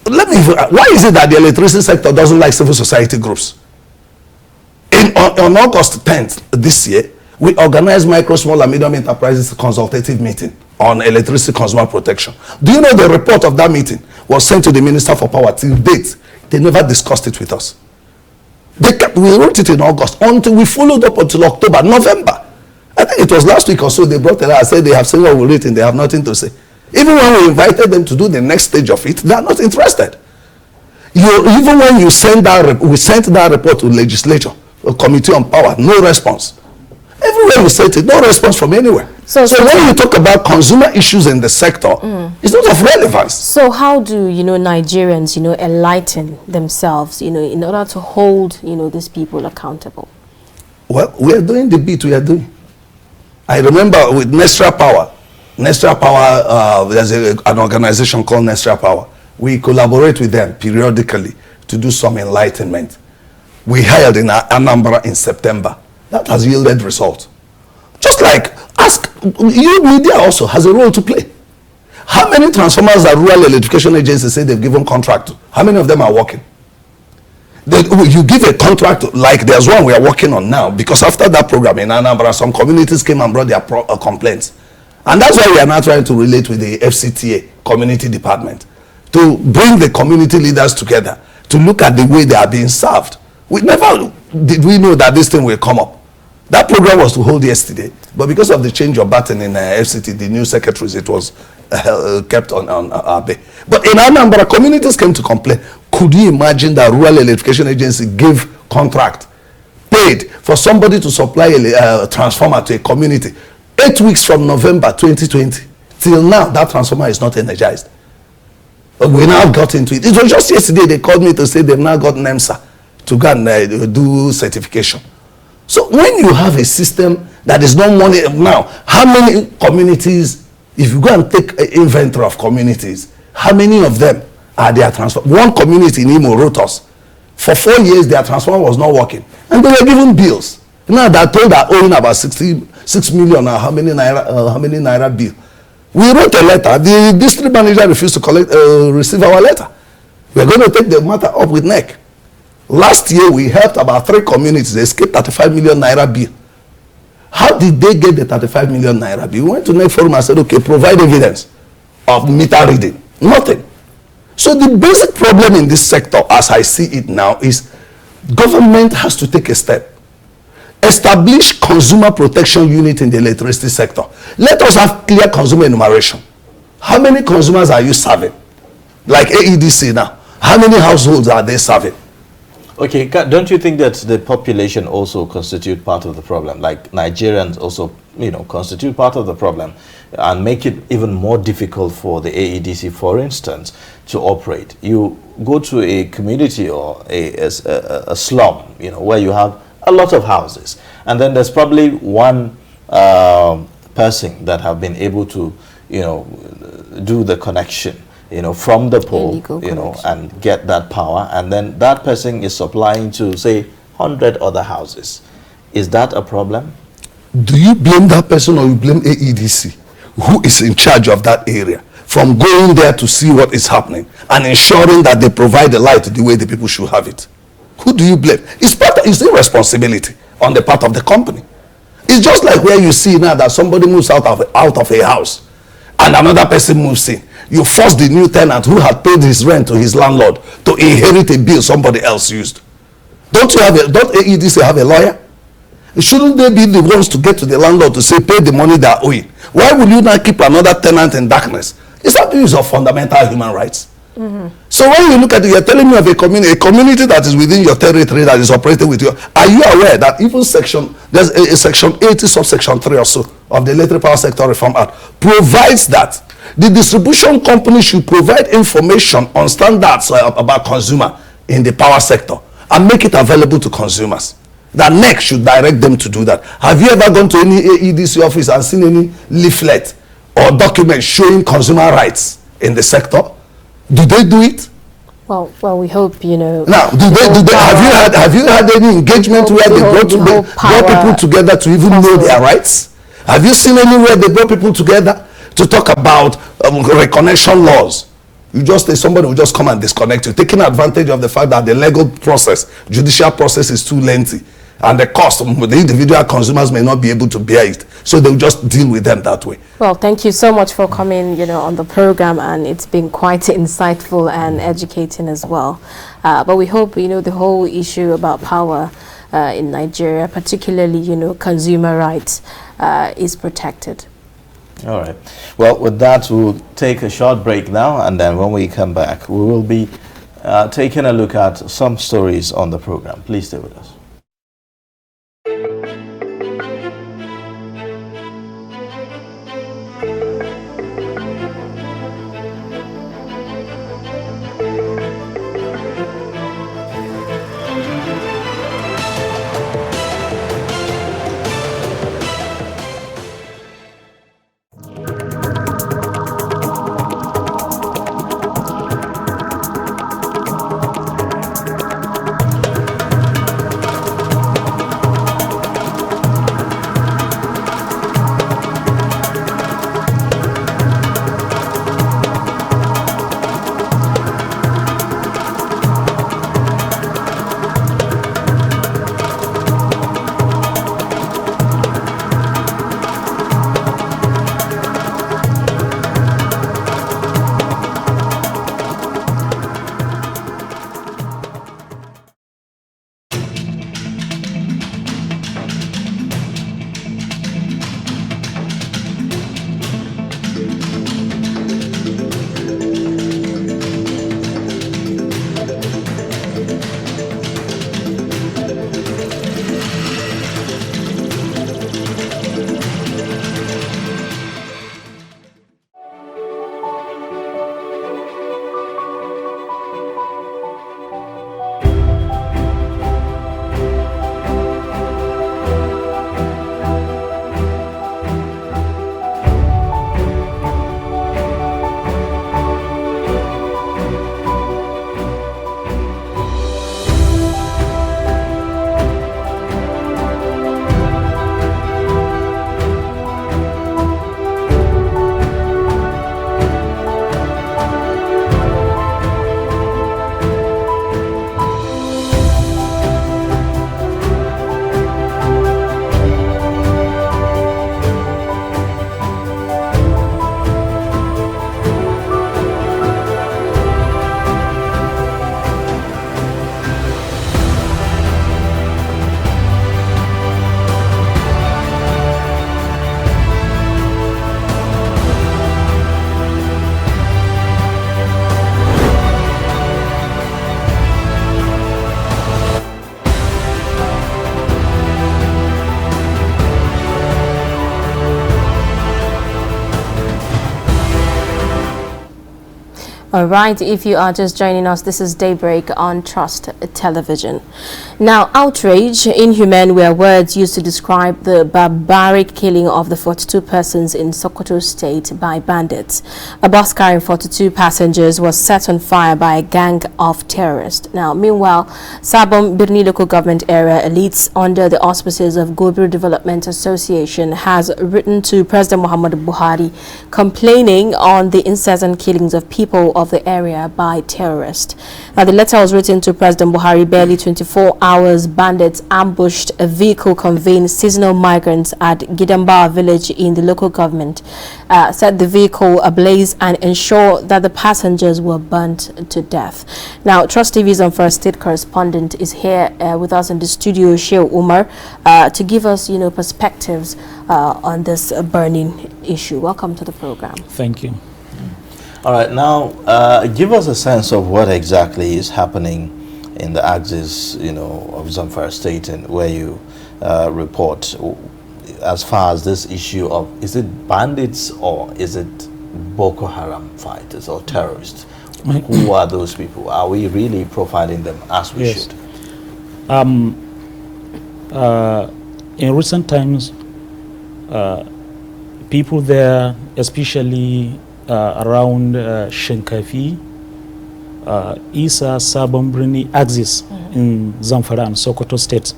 why is it that the electricity sector doesn't like civil society groups? On August 10th this year, we organized micro, small and medium enterprises consultative meeting on electricity consumer protection. Do you know the report of that meeting was sent to the Minister for Power till date? They never discussed it with us. We wrote it in August until we followed up until October, November. I think it was last week or so they brought it out and said they have seen what we written, they have nothing to say. Even when we invited them to do the next stage of it, they are not interested. Even when you send we sent that report to legislature, a committee on power, no response. Everywhere we sent it, no response from anywhere. So when you talk about consumer issues in the sector, it's not of relevance. So how do Nigerians enlighten themselves in order to hold these people accountable? Well, we are doing the bit we are doing. I remember with Nestra Power, there's an organization called Nestra Power. We collaborate with them periodically to do some enlightenment. We held in Anambra in September. That has yielded results. Just like, you media also has a role to play. How many transformers that rural electrification agencies say they've given contract to? How many of them are working? You give a contract, like there's one we are working on now, because after that program in Anambra, some communities came and brought their complaints. And that's why we are now trying to relate with the FCTA, community department, to bring the community leaders together, to look at the way they are being served. We never did we know that this thing will come up. That program was to hold yesterday, but because of the change of button in FCT, the new secretaries, it was kept on Abe. But in Anambra, communities came to complain. Could you imagine that rural electrification agency gave contract, paid for somebody to supply a transformer to a community 8 weeks from November 2020 till now? That transformer is not energized. But we now got into it. It was just yesterday they called me to say they've now got NEMSA to go and do certification. So when you have a system that is not money now, how many communities If you go and take an inventory of communities, how many of them are their transformer? One community in Imo wrote us, for 4 years their transformer was not working, and they were given bills. Now they're told they're owing about 66 million or how many naira bill. We wrote a letter. The district manager refused to receive our letter. We're going to take the matter up with NEC. Last year we helped about 3 communities escape 35 million naira bill. How did they get the 35 million naira bill? We went to NEC forum and said, okay, provide evidence of meter reading. Nothing. So the basic problem in this sector, as I see it now, is government has to take a step. Establish consumer protection unit in the electricity sector. Let us have clear consumer enumeration. How many consumers are you serving? Like AEDC now. How many households are they serving? Okay, don't you think that the population also constitute part of the problem? Like Nigerians also, constitute part of the problem and make it even more difficult for the AEDC, for instance, to operate. You go to a community or a slum, where you have a lot of houses, and then there's probably one person that have been able to, do the connection, from the pole, and get that power, and then that person is supplying to, say, 100 other houses. Is that a problem? Do you blame that person, or you blame AEDC, who is in charge of that area, from going there to see what is happening and ensuring that they provide the light the way the people should have it? Who do you blame? It's irresponsibility on the part of the company. It's just like where you see now that somebody moves out of a house and another person moves in. You force the new tenant who had paid his rent to his landlord to inherit a bill somebody else used. Don't AEDC have a lawyer? Shouldn't they be the ones to get to the landlord to say, pay the money they are owing? Why would you not keep another tenant in darkness? It's abuse of fundamental human rights. So when you look at it, you're telling me of a community that is within your territory that is operating with you. Are you aware that even there's a section 80 subsection 3 or so of the Electric Power Sector Reform Act provides that the distribution company should provide information on standards about consumer in the power sector and make it available to consumers. That NEC should direct them to do that. Have you ever gone to any AEDC office and seen any leaflet or document showing consumer rights in the sector? Do they do it? Well, we hope, Now, have you had any engagement where they brought people together to even know their rights? Have you seen anywhere they brought people together to talk about reconnection laws? You just say somebody will just come and disconnect you, taking advantage of the fact that the legal process, judicial process is too lengthy, and the cost of the individual consumers may not be able to bear it. So they'll just deal with them that way. Well, thank you so much for coming, on the program, and it's been quite insightful and educating as well. But we hope, the whole issue about power in Nigeria, particularly, consumer rights, is protected. All right. Well, with that, we'll take a short break now, and then when we come back, we will be taking a look at some stories on the program. Please stay with us. All right, if you are just joining us, this is Daybreak on Trust Television. Now, outrage, inhuman were words used to describe the barbaric killing of the 42 persons in Sokoto State by bandits. A bus carrying 42 passengers was set on fire by a gang of terrorists. Now, meanwhile, Sabon Birni local government area elites under the auspices of Gobir Development Association has written to President Muhammadu Buhari complaining on the incessant killings of people of the area by terrorists. Now, the letter was written to President Buhari barely 24 hours. Bandits ambushed a vehicle conveying seasonal migrants at Gidamba village in the local government, set the vehicle ablaze and ensured that the passengers were burnt to death. Now, Trust TV's on First State correspondent is here with us in the studio, Sheikh Umar, to give us, perspectives on this burning issue. Welcome to the program. Thank you. All right, now give us a sense of what exactly is happening in the axis, of Zamfara State, and where you report as far as this issue of, is it bandits or is it Boko Haram fighters or terrorists? Who are those people? Are we really profiling them as we should? In recent times, people there, especially around Shinkafi, Isa, Sabon Birni axis in Zamfara and Sokoto states,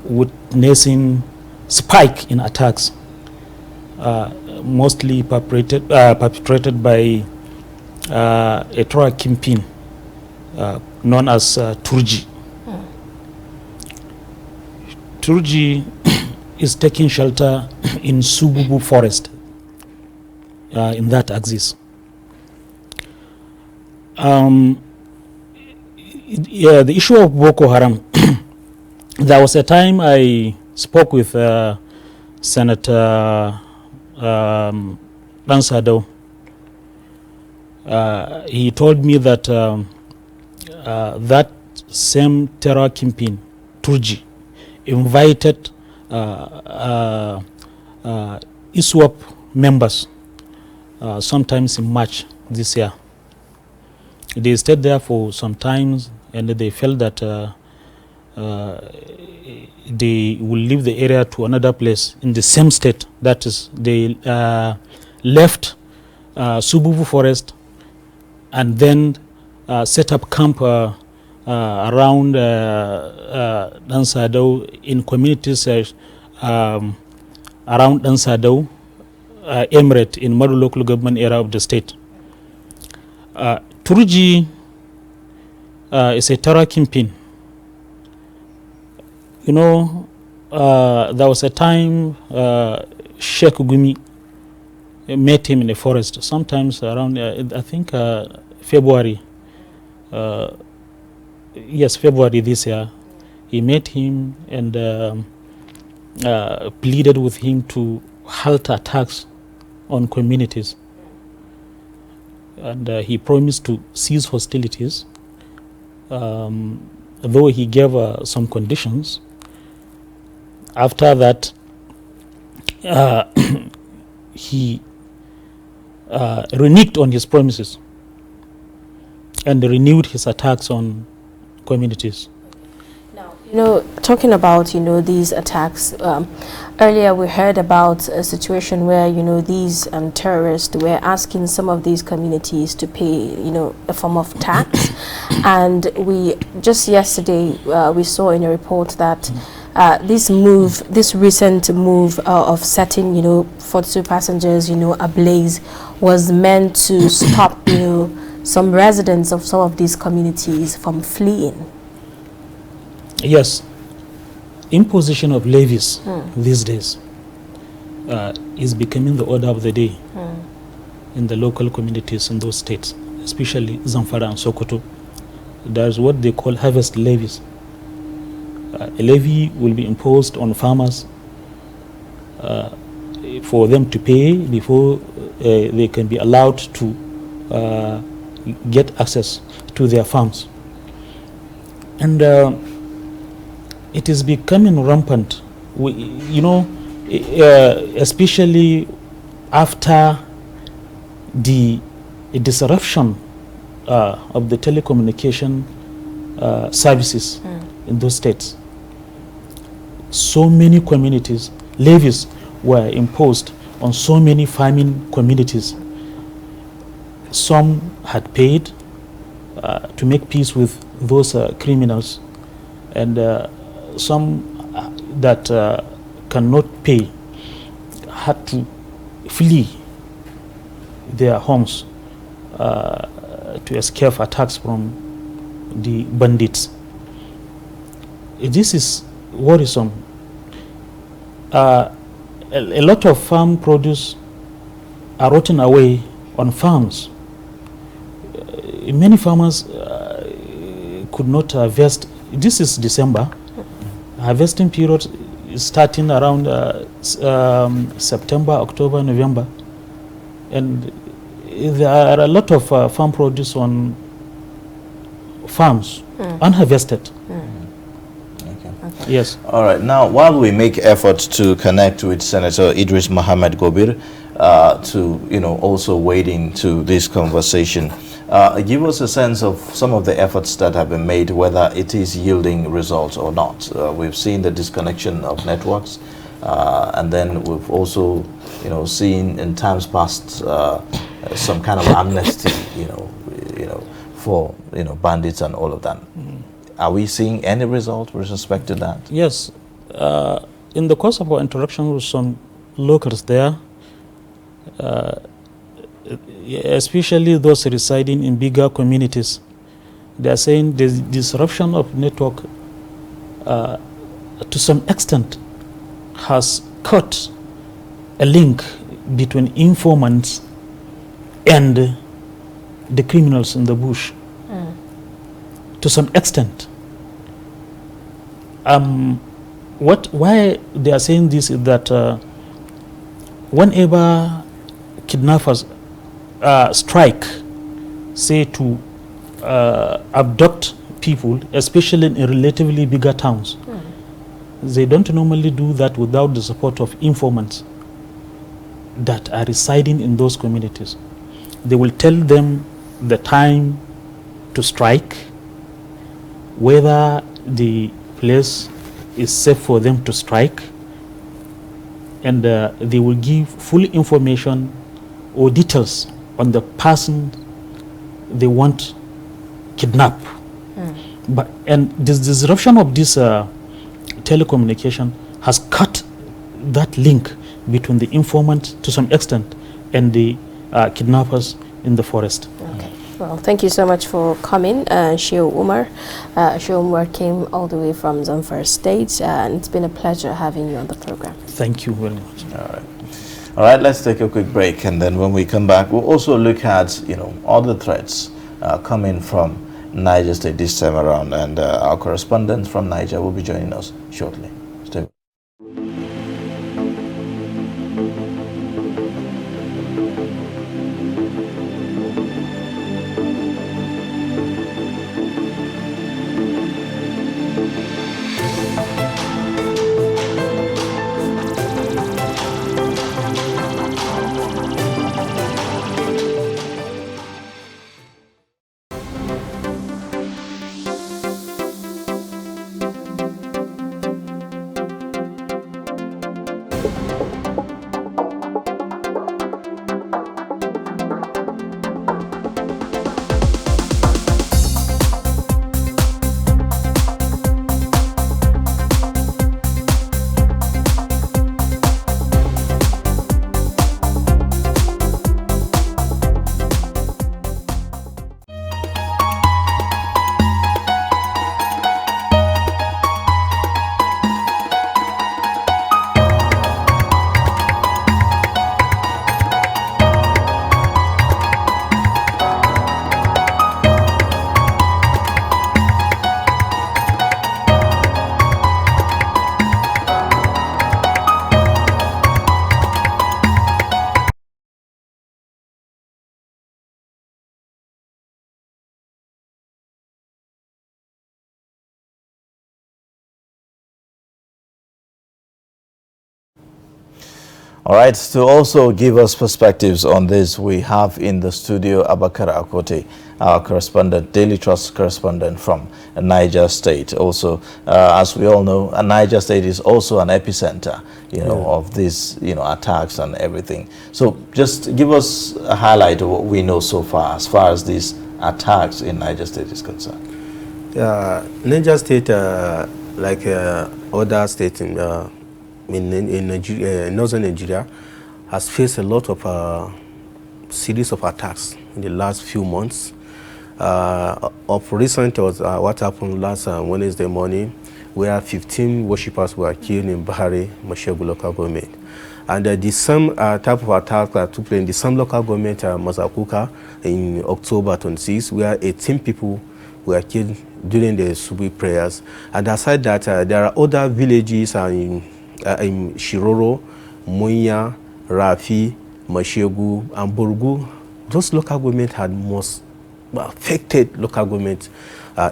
witnessing spike in attacks, mostly perpetrated by a terror kingpin known as Turji. Turji is taking shelter in Sububu forest in that axis. The issue of Boko Haram, there was a time I spoke with Senator Lansado. He told me that that same terror kingpin, Turji, invited ISWAP members sometimes in March this year. They stayed there for some time and they felt that they will leave the area to another place in the same state. That is, they left Sububu forest and then set up camp around Dansado in communities around Dansado, Emirate in Madu local government area of the state. Turji is a terror kingpin. There was a time Sheikh Gumi met him in the forest, sometimes around, I think, February. February this year. He met him and pleaded with him to halt attacks on communities. And he promised to cease hostilities, though he gave some conditions. After that, he reneged on his promises and renewed his attacks on communities. Talking about, these attacks, earlier we heard about a situation where, these terrorists were asking some of these communities to pay, a form of tax. And we, just yesterday, we saw in a report that this recent move of setting, 42 passengers, ablaze was meant to stop, some residents of some of these communities from fleeing. Yes, imposition of levies these days is becoming the order of the day in the local communities in those states, especially Zamfara and Sokoto. There's what they call harvest levies. A levy will be imposed on farmers for them to pay before they can be allowed to get access to their farms. And it is becoming rampant, especially after the a disruption of the telecommunication services in those states. So many communities, levies were imposed on so many farming communities. Some had paid to make peace with those criminals, and some that cannot pay had to flee their homes to escape attacks from the bandits. This is worrisome. A lot of farm produce are rotten away on farms. Many farmers could not harvest. This is December. Harvesting period is starting around September, October, November, and there are a lot of farm produce on farms unharvested. Yes. All right. Now, while we make efforts to connect with Senator Idris Mohammed Gobir to, also wade into this conversation, give us a sense of some of the efforts that have been made, whether it is yielding results or not. We've seen the disconnection of networks, and then we've also, seen in times past some kind of amnesty, for bandits and all of that. Are we seeing any result with respect to that? Yes. In the course of our interaction with some locals there, especially those residing in bigger communities, they are saying the disruption of network to some extent has cut a link between informants and the criminals in the bush. To some extent. Why they are saying this is that whenever kidnappers strike, say to abduct people, especially in relatively bigger towns, they don't normally do that without the support of informants that are residing in those communities. They will tell them the time to strike, whether the place is safe for them to strike, and they will give full information or details on the person they want kidnap. And this disruption of this telecommunication has cut that link between the informant to some extent and the kidnappers in the forest. Well, thank you so much for coming, Shehu Umar. Shehu Umar came all the way from Zamfara State, and it's been a pleasure having you on the program. Thank you very much. All right, let's take a quick break, and then when we come back, we'll also look at, other threats coming from Niger State this time around, and our correspondent from Niger will be joining us shortly. Stay. All right, to also give us perspectives on this, we have in the studio Abakar Akote, our correspondent, Daily Trust correspondent from Niger State. Also, as we all know, Niger State is also an epicenter, of these, attacks and everything. So just give us a highlight of what we know so far as these attacks in Niger State is concerned. Niger State, like other states in Nigeria, northern Nigeria, has faced a lot of series of attacks in the last few months. Of recent was what happened last Wednesday morning, where 15 worshippers were killed in Bahari, Mashegu local government. And the same type of attack that took place in the same local government, Mazakuka, in October 26, where 18 people were killed during the Subi prayers. And aside that, there are other villages in Shiroro, Munya, Rafi, Mashegu, and Burgu. Those local governments had most affected local governments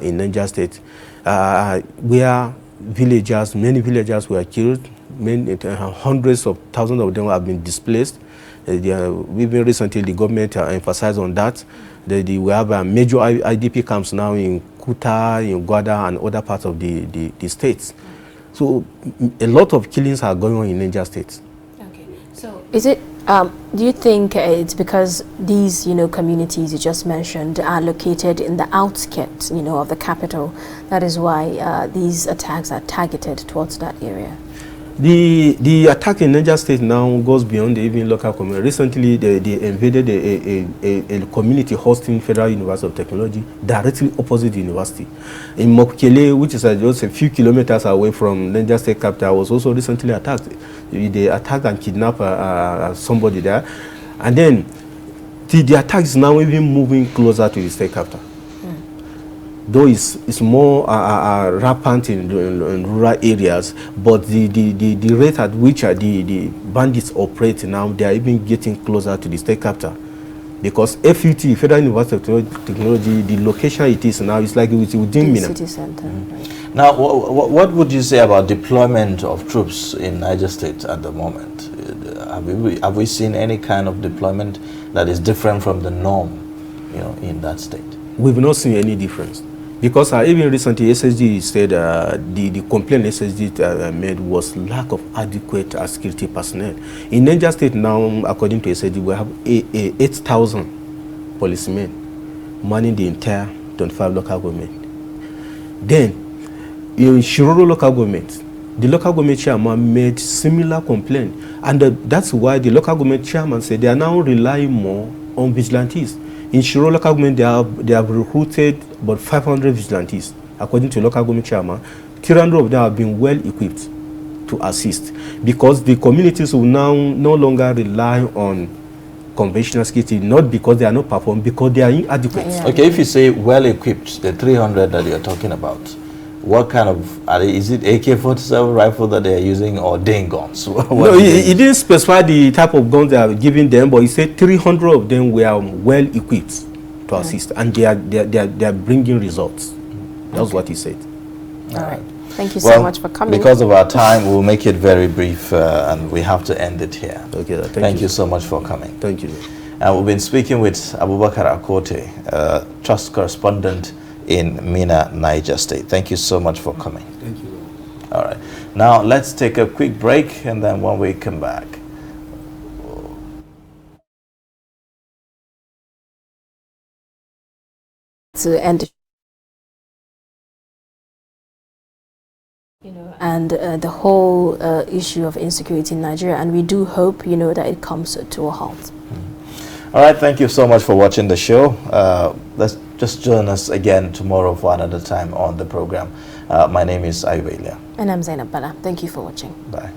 in Niger State, where many villagers were killed, hundreds of thousands of them have been displaced. Even recently, the government emphasized on that. We have major IDP camps now in Kuta, in Gwada, and other parts of the states. So a lot of killings are going on in Niger State. Okay. So is it, do you think it's because these, communities you just mentioned are located in the outskirts, of the capital? That is why these attacks are targeted towards that area? The attack in Niger State now goes beyond the even local community. Recently, they invaded a community hosting Federal University of Technology directly opposite the university. In Mokele, which is just a few kilometers away from Niger State capital, was also recently attacked. They attacked and kidnapped somebody there. And then the attack is now even moving closer to the state capital. Though it's more rampant in rural areas, but the rate at which the bandits operate now, they are even getting closer to the state capital. Because FUT, Federal University of Technology, the location it is now, is like within Mina. City center. Right. Now, what would you say about deployment of troops in Niger State at the moment? Have we seen any kind of deployment that is different from the norm, in that state? We've not seen any difference. Because even recently, SSG said the complaint SSG made was lack of adequate security personnel. In Niger State now, according to SSG, we have 8,000 policemen manning the entire 25 local government. Then, in Shiroro local government, the local government chairman made similar complaint. And that's why the local government chairman said they are now relying more on vigilantes. In Shiroro local government, they have recruited about 500 vigilantes. According to local government chairman, 300 of them have been well equipped to assist, because the communities will now no longer rely on conventional security, not because they are not performing, because they are inadequate. Yeah. Okay, if you say well equipped, the 300 that you're talking about, what kind of, is it AK-47 rifle that they are using, or Dane guns? No, he didn't specify the type of guns they are giving them, but he said 300 of them were well equipped to assist, and they are bringing results. That's what he said. All right. Thank you so much for coming. Because of our time, we'll make it very brief, and we have to end it here. Okay. Thank you so much for coming. Thank you. And we've been speaking with Abubakar Akote, Trust correspondent in Mina, Niger State. Thank you so much for coming. Thank you. All right. Now let's take a quick break, and then when we come back, to end, and the whole issue of insecurity in Nigeria, and we do hope, that it comes to a halt. All right, thank you so much for watching the show. Let's just join us again tomorrow for another time on the program. My name is Ayubelia. And I'm Zainab Bala. Thank you for watching. Bye.